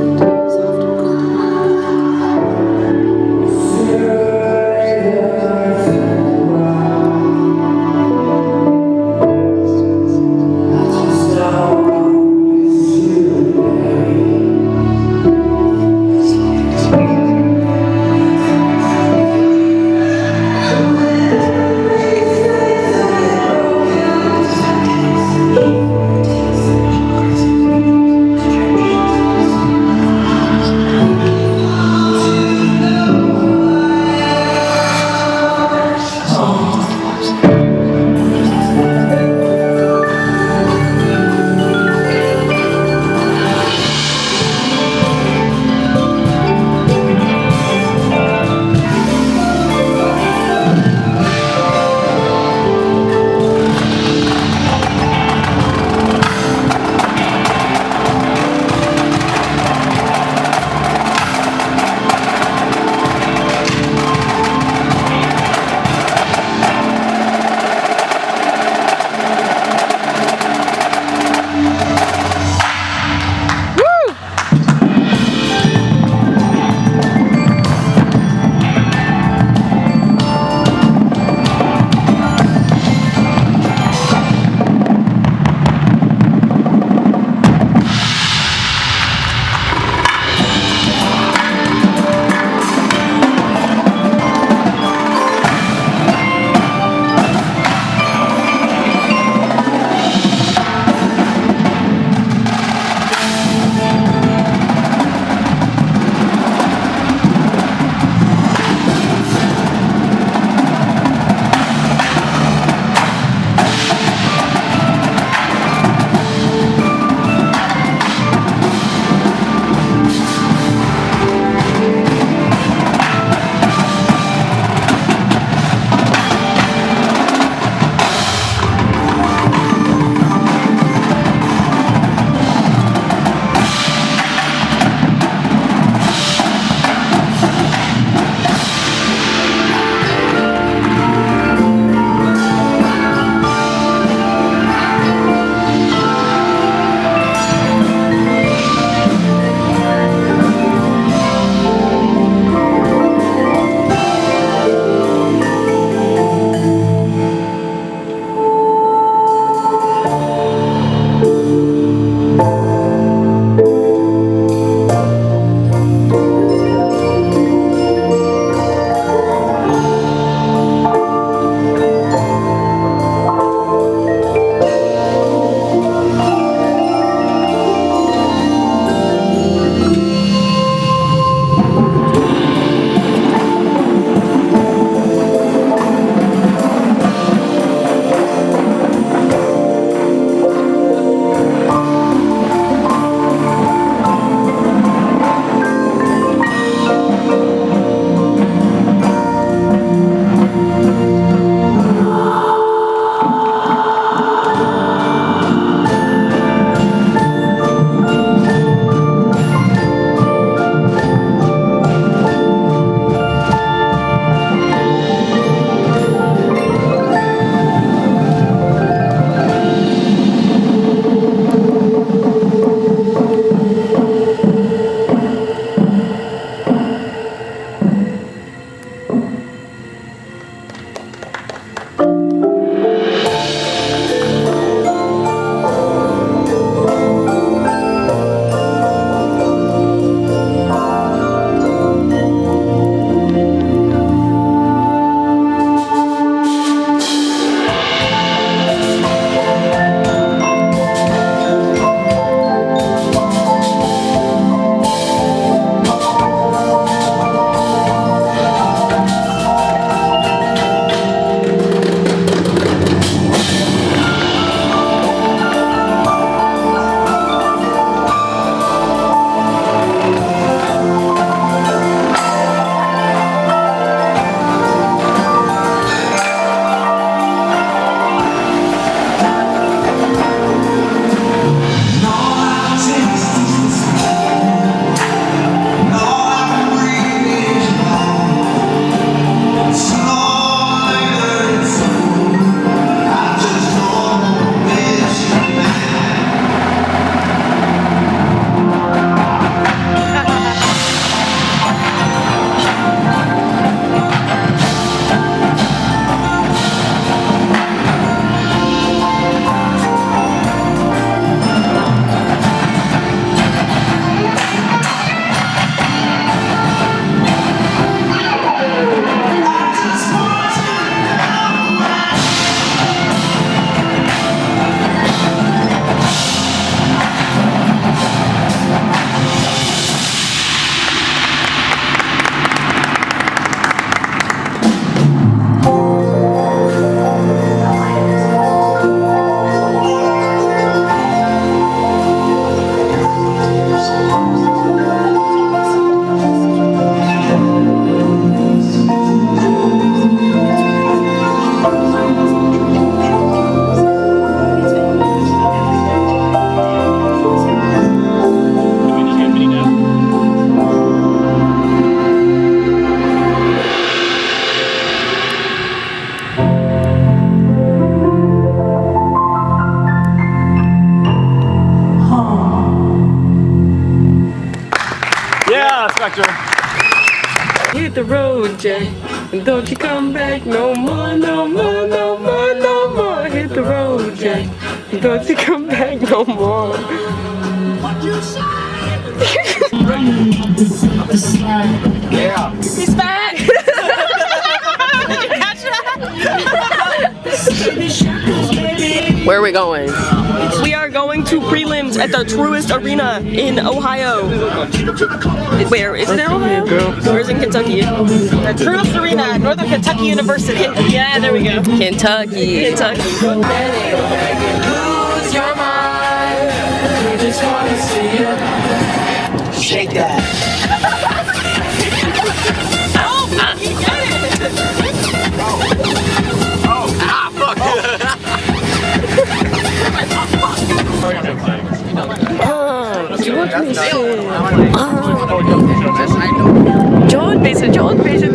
Spectre. Hit the road, Jack, and don't you come back no more, no more, no more, no more. Hit the road, Jack, and don't you come back no more. Yeah. He's back! Did you catch that? Where are we going? We are going to prelims at the Truist Arena in Ohio. Where? Is it in Ohio? Or is it in Kentucky? The Truist Arena at Northern Kentucky University. Yeah, there we go. Kentucky. Kentucky. Lose your mind. We just want to see you shake that. Oh, he did it! John Mason.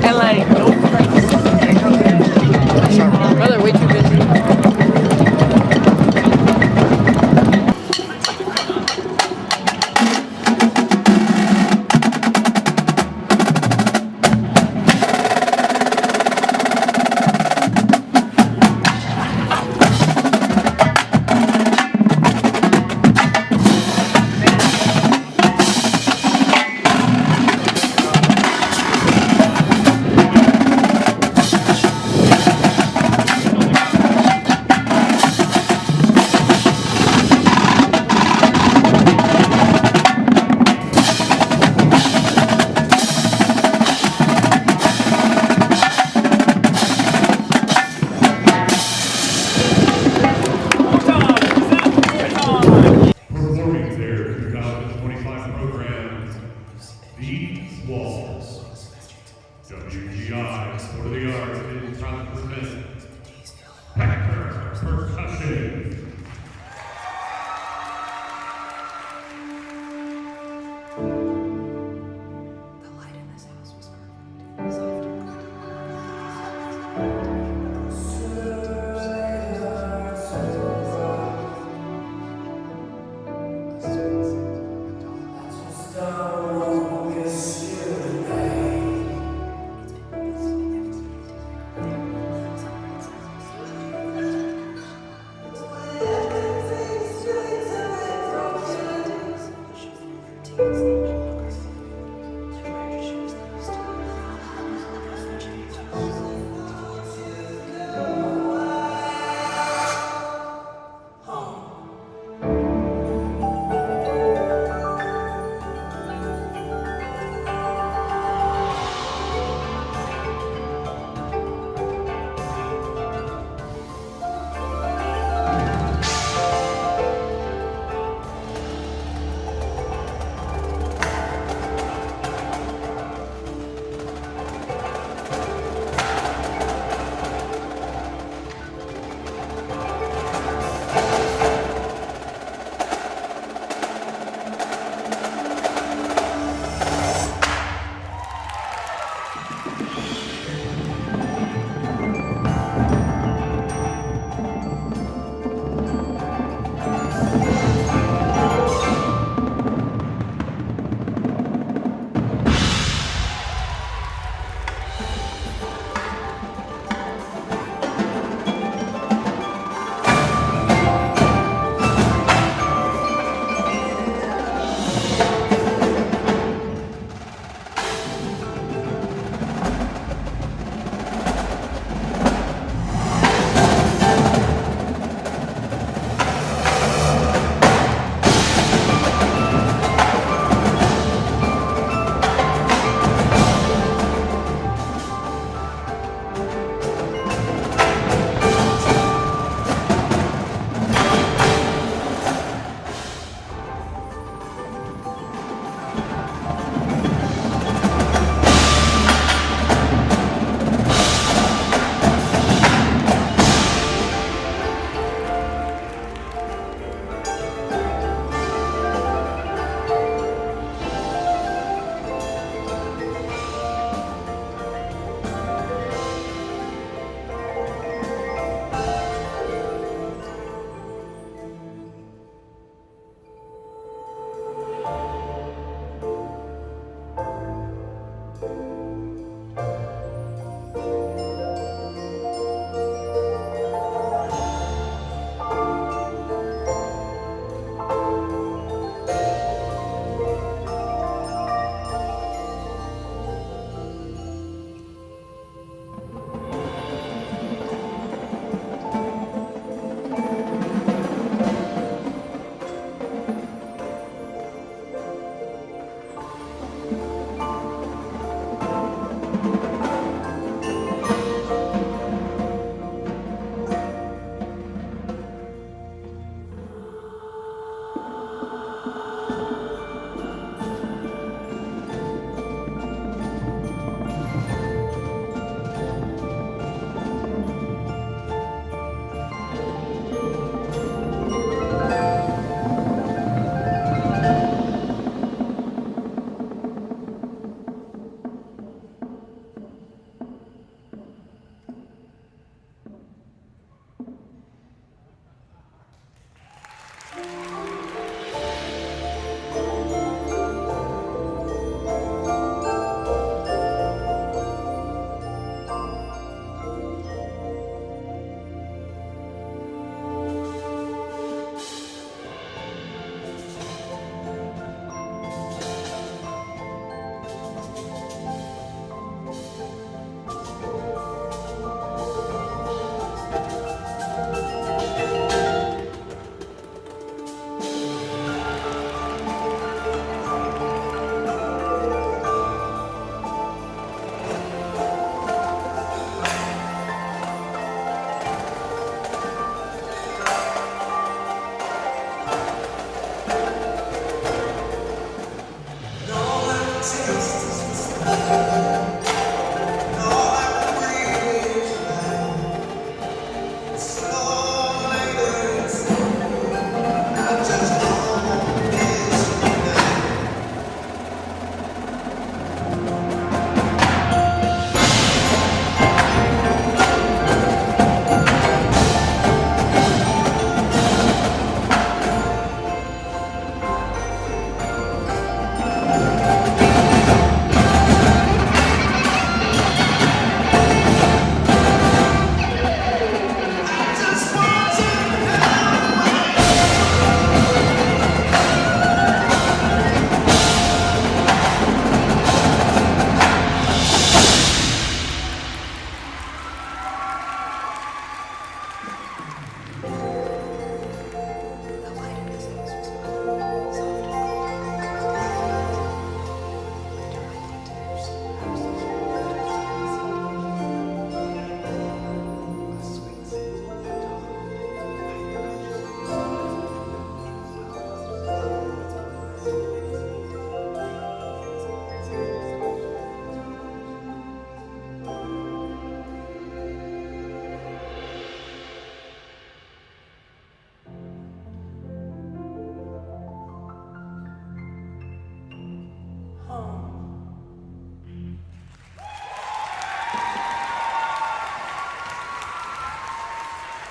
LA. Brother, way too busy. WGI, Sport of the Arts, is proud to present Spectre Percussion.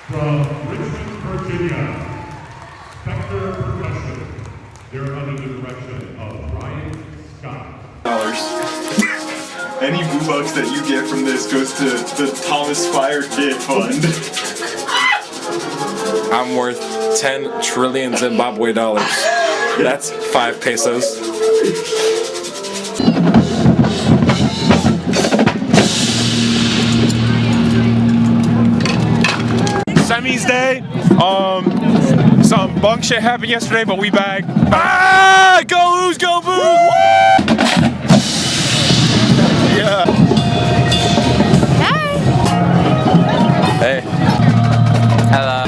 From Richmond, Virginia, Spectre Percussion. They're under the direction of Brian Scott. Any boo bucks that you get from this goes to the Thomas Fire Kid Fund. I'm worth 10 trillion Zimbabwe dollars. That's 5 pesos. Semis day. Some bunk shit happened yesterday, but we back. Ah! Go Ooze, go Boo! Yeah. Hey. Hello.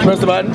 Press the button.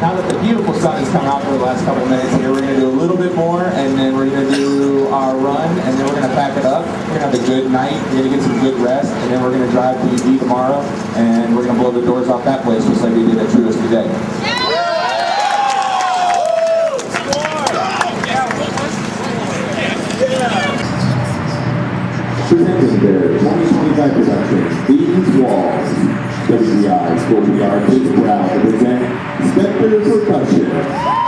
now that the beautiful sun has come out for the last couple minutes here, we're going to do a little bit more, and then we're going to do our run, and then we're going to pack it up. We're going to have a good night, we're going to get some good rest, and then we're going to drive to UD tomorrow, and we're going to blow the doors off that place just like we did at Truist today. Presenting their 2025 production, These Walls. WBI School PR is proud to present Spectre Percussion.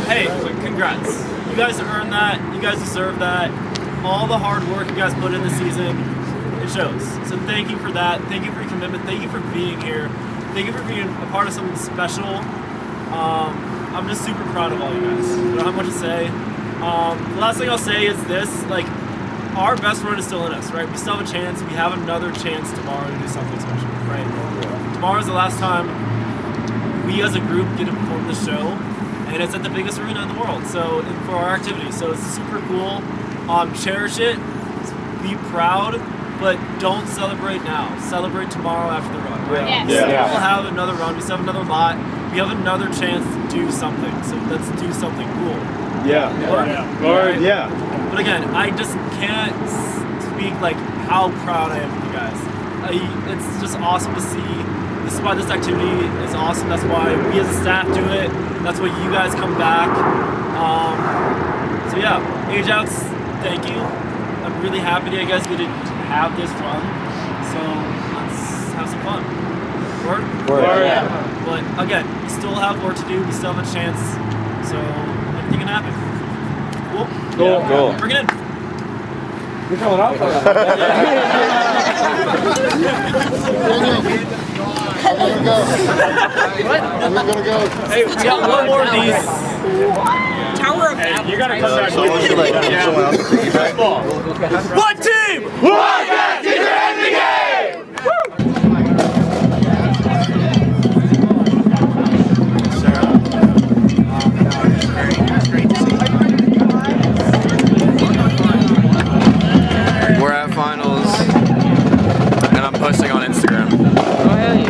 hey, congrats. You guys earned that. You guys deserve that. All the hard work you guys put in this season, it shows. So thank you for that. Thank you for your commitment. Thank you for being here. Thank you for being a part of something special. I'm just super proud of all you guys. I don't have much to say. The last thing I'll say is this, like, our best run is still in us, right? We still have a chance. We have another chance tomorrow to do something special, right? Tomorrow's the last time we as a group get to perform this show, and it's at the biggest arena in the world. So for our activity, so it's super cool. Cherish it, be proud, but don't celebrate now. Celebrate tomorrow after the run, right? Yes. We still have another run. We still have another lot. We have another chance to do something. So let's do something cool. Yeah. Right? But again, I just can't speak like how proud I am of you guys. It's just awesome to see. This is why this activity is awesome. That's why we as a staff do it. That's why you guys come back. So yeah, Age Outs, thank you. I'm really happy that you guys get to have this run. So let's have some fun. Word? Yeah. But again, we still have work to do. We still have a chance. So anything can happen. Cool? Cool. Bring it in. You're coming out for Hey, we got one more of these. Tower of Hey, you gotta come back. One team! One match! Get your head in the game! We're at finals, and I'm posting on Instagram. Oh, hell yeah.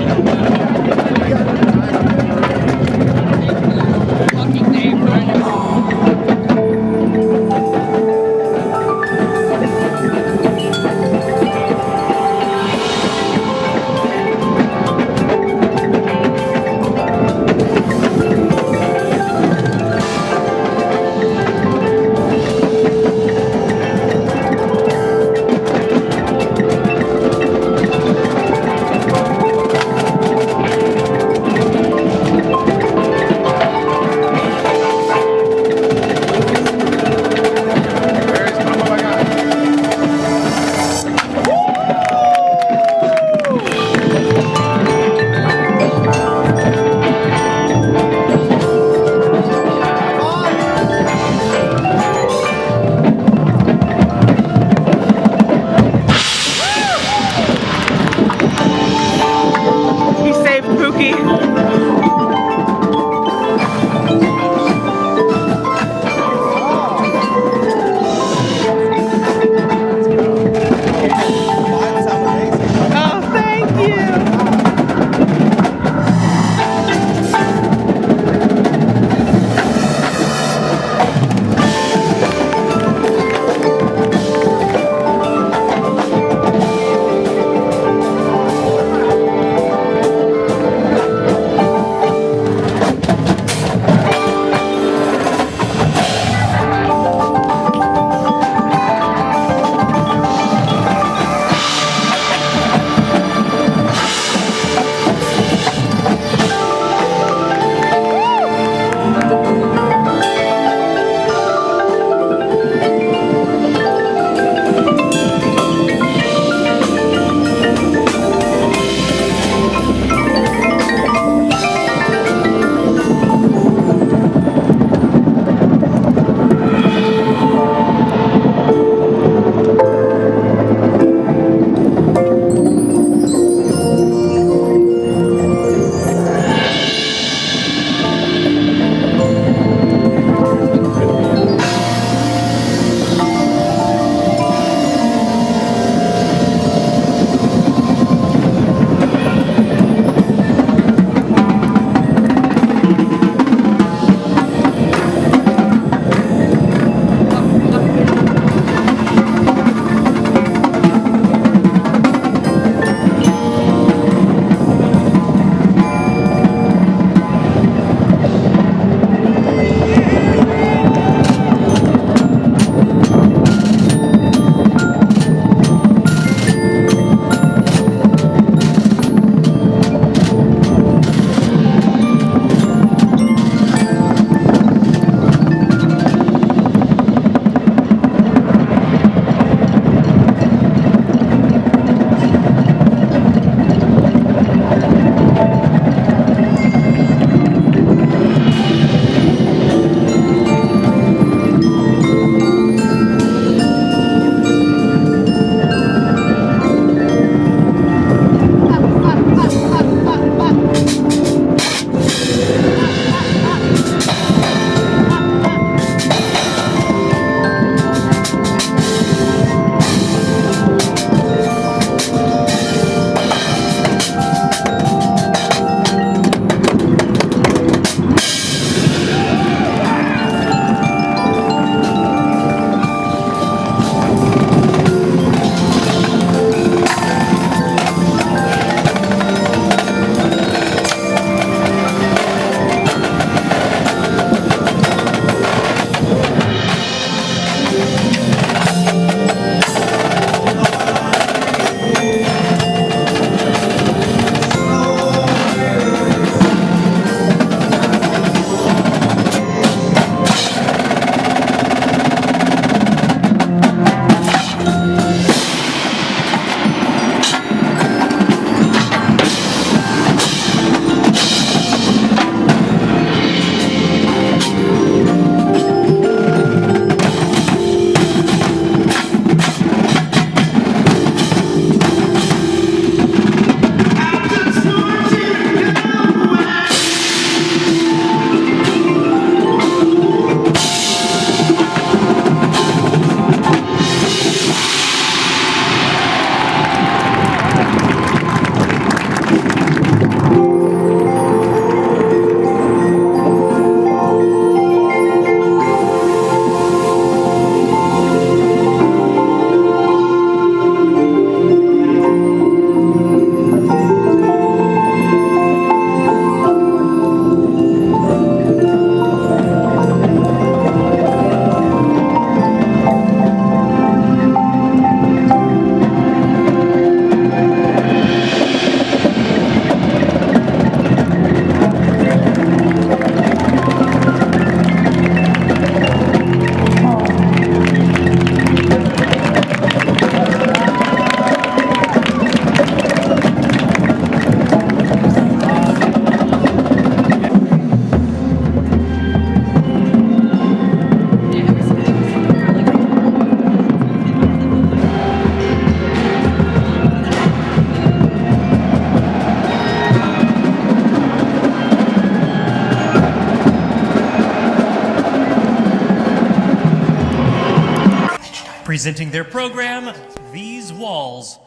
Presenting their program, These Walls,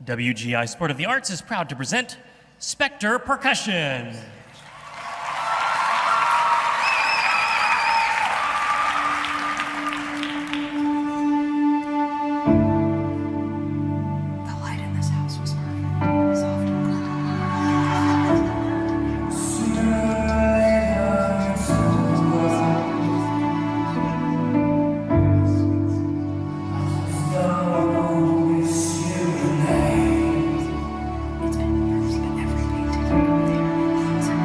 WGI Sport of the Arts is proud to present Spectre Percussion. It's been years, but every painting,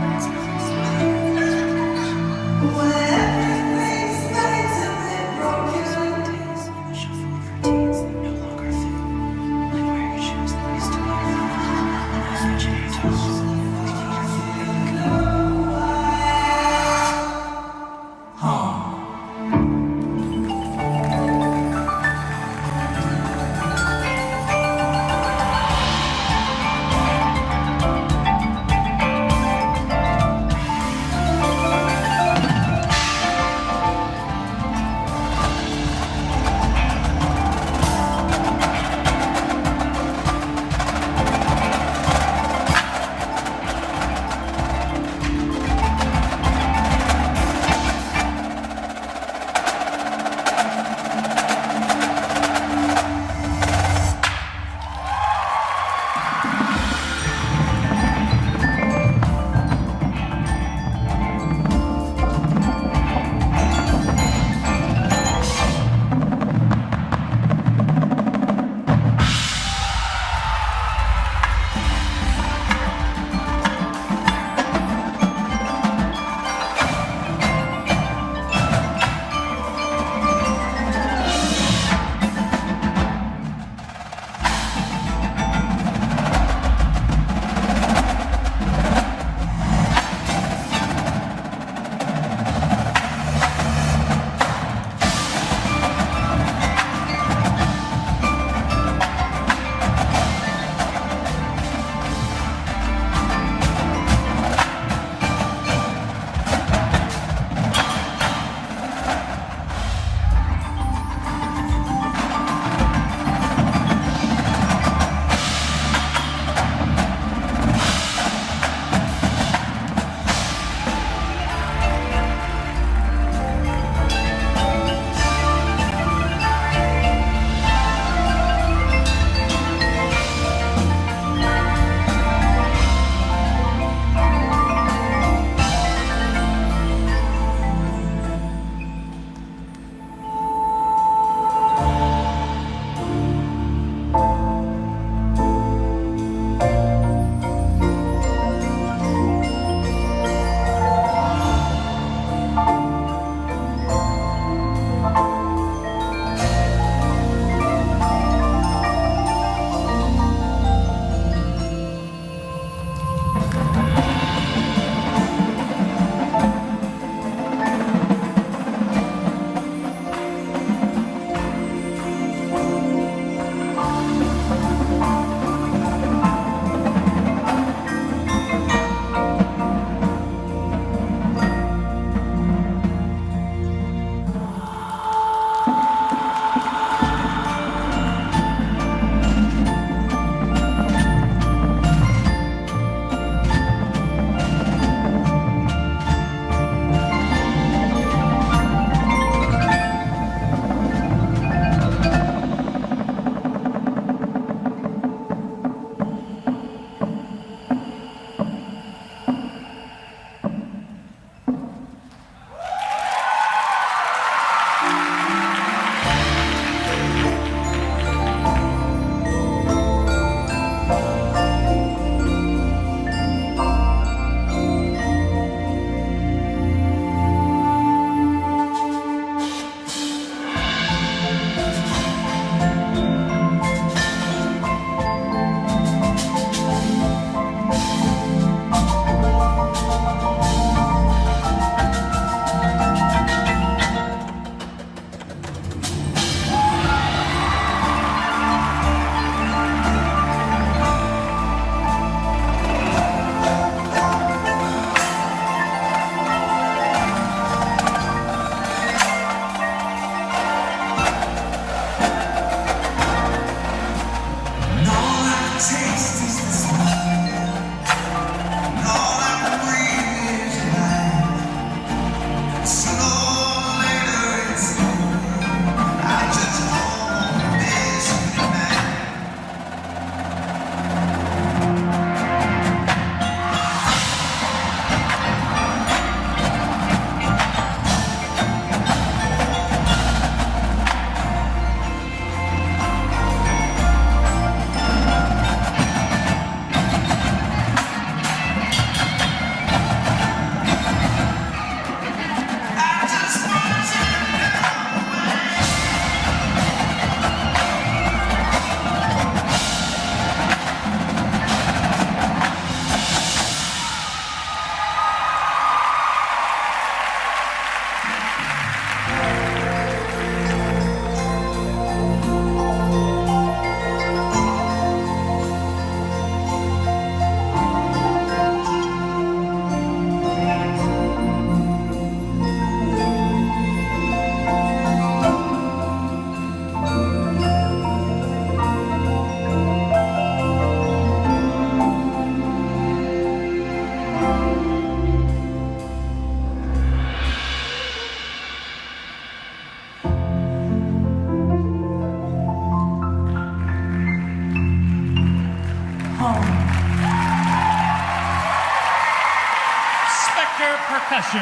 Percussion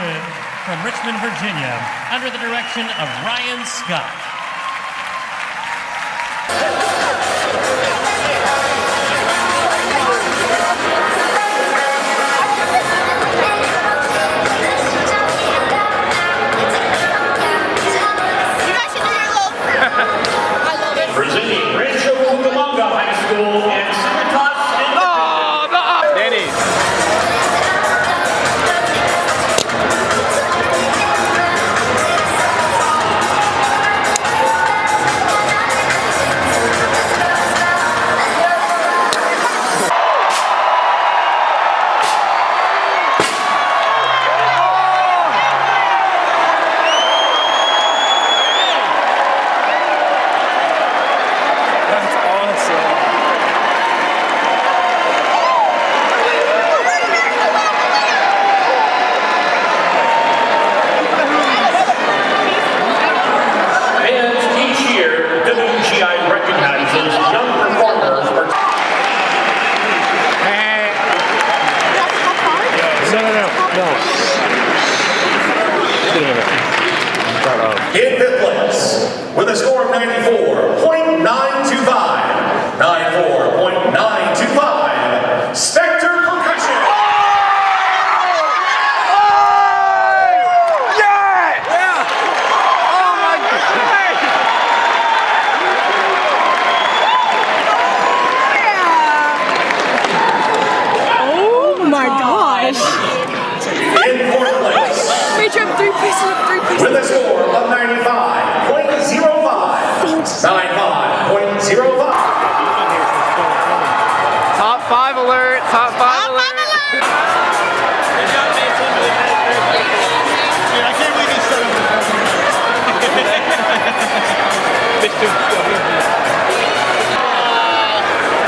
from Richmond, Virginia, under the direction of Ryan Scott. Presenting Rancho Cucamonga High School and Civitas Independent. Danny. In fifth place, with a score of 94.925, 94.925, Spectre Percussion. Oh my gosh. In fourth place, We dropped 3 pieces of 3 pieces. with a score of 95.05, 95.05. Top 5 alert. Top 5 alert. Dude, I can't believe you set up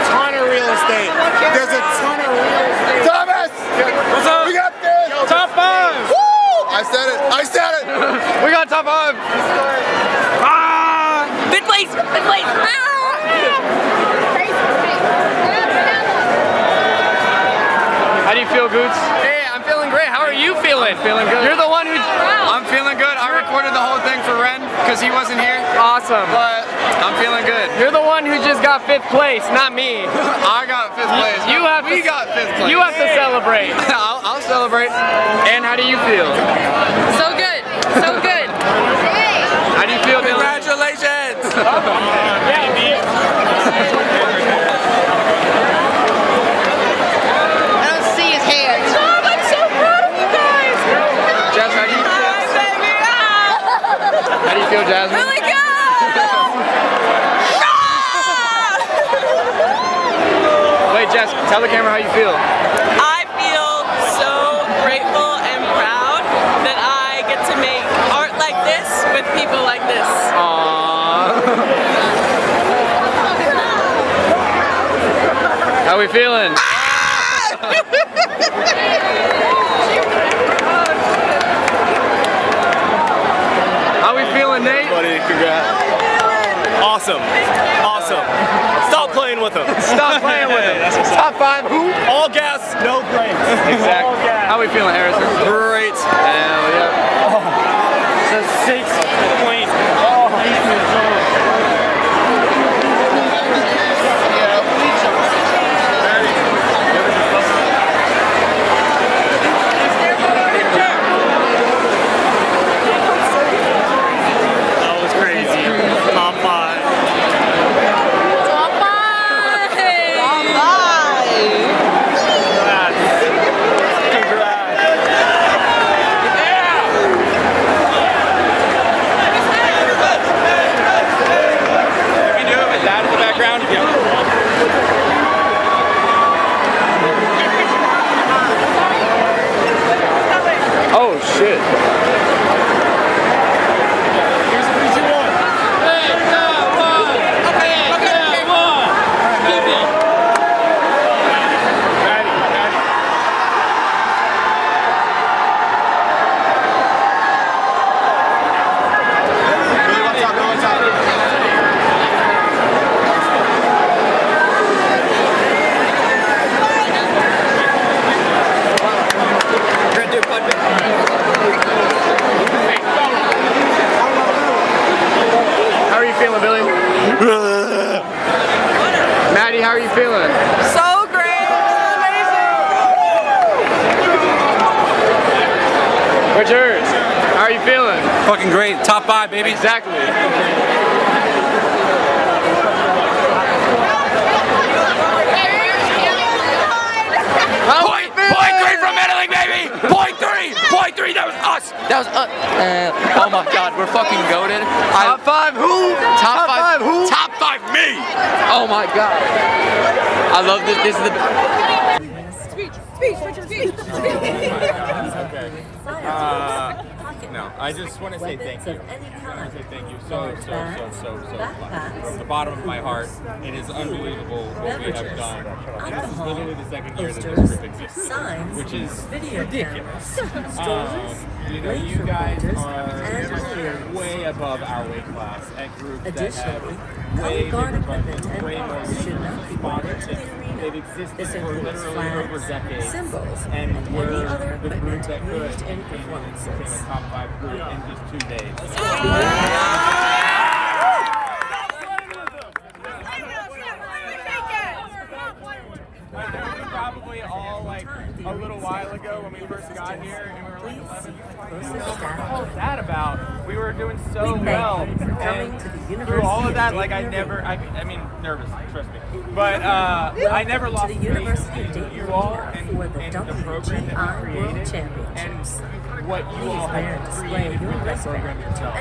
ton of real estate. There's a ton of real estate. Thomas! What's up? We got this! Top 5. Woo! I said it! I said it! We got top 5. Mid place! Mid place! How do you feel, Goots? Hey, I'm feeling great. How are you feeling? Feeling good. You're the one who... I'm feeling good. I recorded the whole thing for Ren because he wasn't here. Awesome. But I'm feeling good. You're the one who just got 5th place, not me. I got 5th place. We got 5th place. You have to celebrate. I'll celebrate. And how do you feel? So good. So good. How do you feel, Dylan? Congratulations! I don't see his hair. Mom, I'm so proud of you guys. Jess, how do you feel? How do you feel, Jasmine? Really good. Wait, Jess, tell the camera how you feel. I feel so grateful and proud that I get to make art like this with people like this. How we feeling? How we feeling, Nate? Buddy, congrats. Awesome. Awesome. Stop playing with him. Stop playing with him. Top 5 who? All gas, no brakes. Exactly. All gas. How we feeling, Harrison? Great. Hell yeah. The 6 point. That was crazy. Top 5. Top 5. Top 5. Congrats. top 5, baby. Exactly. Point 3 from Italy, baby! Point 3! Point 3, that was us! That was us. Oh my god, we're fucking goated. Top 5 who? Top 5 who? Top 5 me! Oh my god. I love this. This is the... Speech. Okay. No, I just want to say thank you. I want to say thank you so much. From the bottom of my heart, it is unbelievable what we have done. And this is literally the second year that this group exists, which is ridiculous. You guys are way above our weight class at groups that have way bigger budgets, way more sponsorships. They've existed for literally over decades, and we're the group that could became a top 5 group in just 2 days. I think we probably all like a little while ago when we first got here, and we were like 11 years what was that about? We were doing so well, and through all of that, like I mean, nervous, trust me, but I never lost faith in you all and the program that we created, and what you all have created with that program yourself.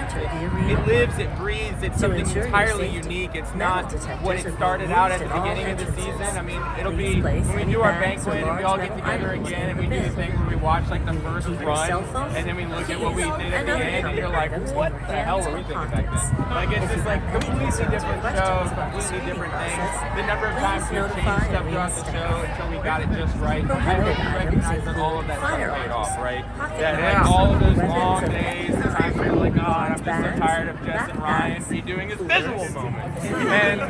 It lives, it breathes, it's something entirely unique. It's not what it started out at the beginning of the season. I mean, it'll be when we do our banquet and we all get together again and we do the thing where we watch like the first run and then we look at what we did at the end and you're like, what the hell were we thinking back then? Like it's just like completely different show, completely different things. The number of times we changed stuff throughout the show until we got it just right. I hope you recognize that all of that stuff paid off, right? That like all of those long days, the times where you're like, oh, I'm just so tired of Jess and Ryan redoing his visual moment. And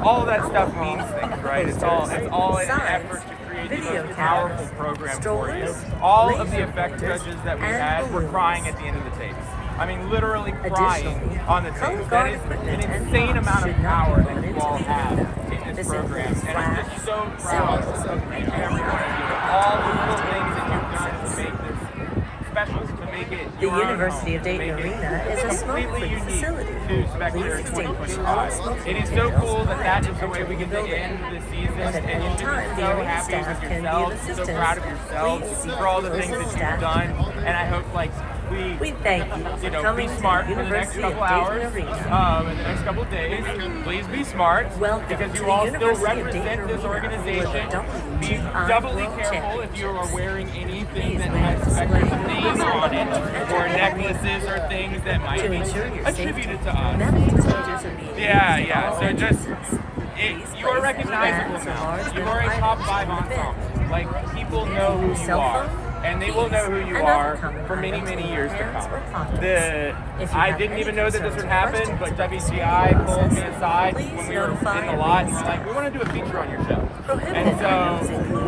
all of that stuff means things, right? It's all an effort to create the most powerful program for you. All of the effect judges that we had were crying at the end of the tapes. I mean, literally crying on the tapes. That is an insane amount of power that you all have in this program. And I'm just so proud of every one of you. All the little things that you've done to make this special, to make it The University of Dayton Arena is a smoke-free facility. To Spectre 2025. It is so cool that is the way we get to end the season, and you should be so happy with yourselves, so proud of yourselves for all the things that you've done, and I hope we thank you know, be smart for the next couple hours, in the next couple of days. Please be smart, because you all still represent this organization. Be doubly careful if you are wearing anything that has Spectre's name on it, or necklaces or things that might be attributed to us. Yeah, so just, you are recognizable now. You are a top 5 ensemble. Like, people know who you are. And they will know who you are for many, many years to come. I didn't even know that this would happen, but WGI pulled me aside when we were in the lot and were like, we want to do a feature on your show. And so,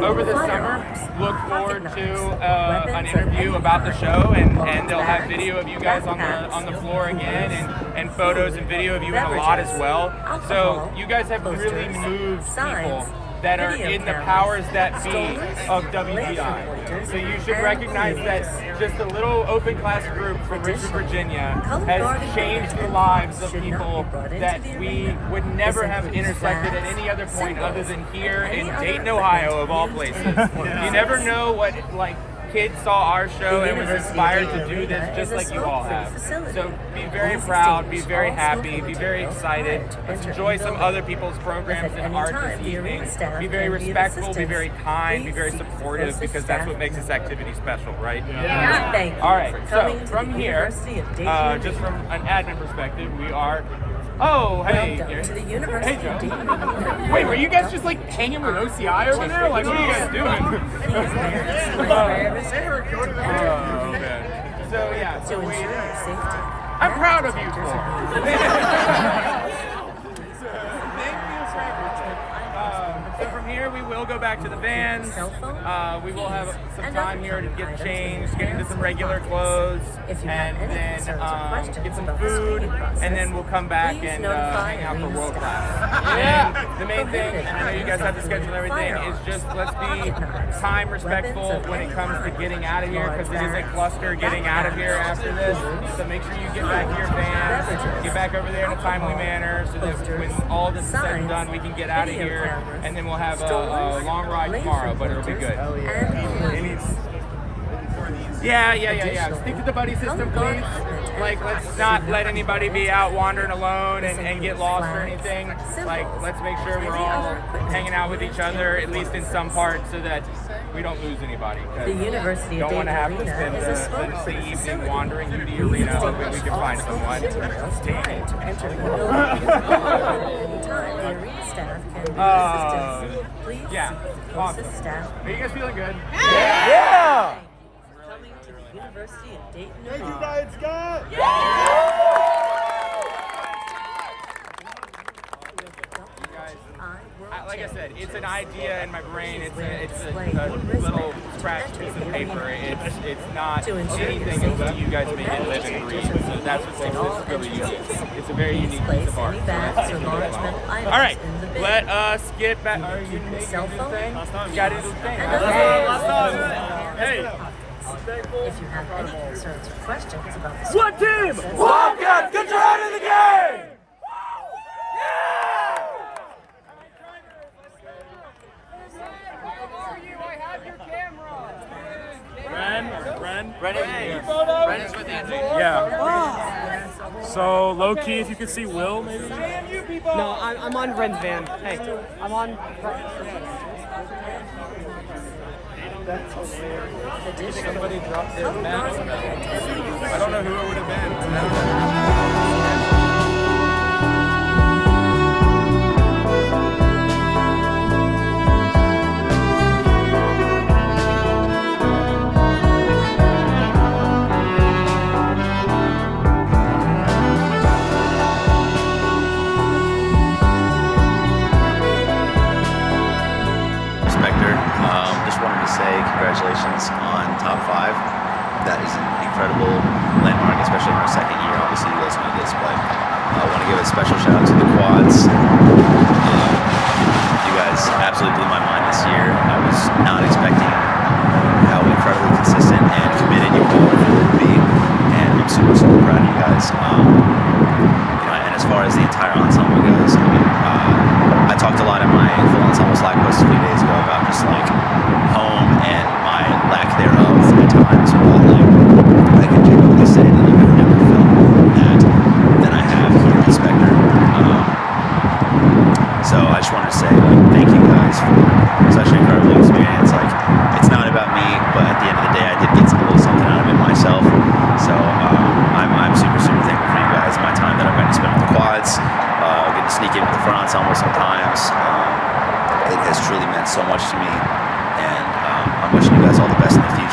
over the summer, look forward to an interview about the show, and they'll have video of you guys on the floor again, and photos and video of you in the lot as well. So, you guys have really moved people that are in the powers that be of WGI. So you should recognize that just a little open class group from Richmond, Virginia has changed the lives of people that we would never have intersected at any other point other than here in Dayton, Ohio, of all places. You never know what, like, kids saw our show and was inspired to do this just like you all have. So be very proud, be very happy, be very excited. Let's enjoy some other people's programs and art this evening. Be very respectful, be very kind, be very supportive, because that's what makes this activity special, right? Yeah. All right, so from here, just from an admin perspective, we are... Oh, hey. To the University of Dayton. Wait, were you guys just like hanging with OCI over there? Like, what are you guys doing? Okay. So, yeah. So I'm proud of you four. So from here, we will go back to the vans. We will have some time here to get changed, get into some regular clothes, and then get some food, and then we'll come back and hang out for World Class. And the main thing, and I know you guys have the schedule and everything, is just let's be time respectful when it comes to getting out of here, because it is a cluster getting out of here after this. So make sure you get back to your fans, get back over there in a timely manner, so that when all this is said and done, we can get out of here, and then we'll have a long ride tomorrow, but it'll be good. Yeah. Stick to the buddy system, please. Like, let's not let anybody be out wandering alone and get lost or anything. Like, let's make sure we're all hanging out with each other, at least in some parts, so that we don't lose anybody. The University of don't want to have to spend Dayton Arena the evening wandering through the arena hoping we can find someone. Yeah. Awesome. Are you guys feeling good? Yeah! Coming to the University of Dayton. Thank you, Brian Scott! Like I said, it's an idea in my brain. It's a little scratched piece of paper. It's not anything until you guys make it live and breathe. So that's what makes this really unique. It's a very unique piece of art. All right, let us get back. Are you making your thing? You got to do the thing. Hey. If you have any concerns or questions about the One team! Wildcats, get your head in the game! Ren is with Andrew. Yeah. So low key, if you could see Will, maybe. No, I'm on Ren's van. Hey, I'm on. Somebody dropped their mask. I don't know who it would have been. Spectre, just wanted to say congratulations on top 5. That is an incredible landmark, especially in our second year. Obviously, you guys know this, but I want to give a special shout out to the quads. You guys absolutely blew my mind this year. I was not expecting how incredibly consistent and committed you all would be, and I'm super proud of you guys. And as far as the entire ensemble goes, I talked a lot in my full ensemble Slack post a few days ago about just like home and my lack thereof at times, but like I can genuinely say that I've never felt that than I have here at Spectre. So I just wanted to say like thank you guys for such an incredible experience. Like it's not about me, but at the end of the day, I did get a little something out of it myself. So I'm super thankful for you guys. My time that I've gotten to spend with the quads, getting to sneak in with the front ensemble sometimes. It has truly meant so much to me, and I'm wishing you guys all the best in the future.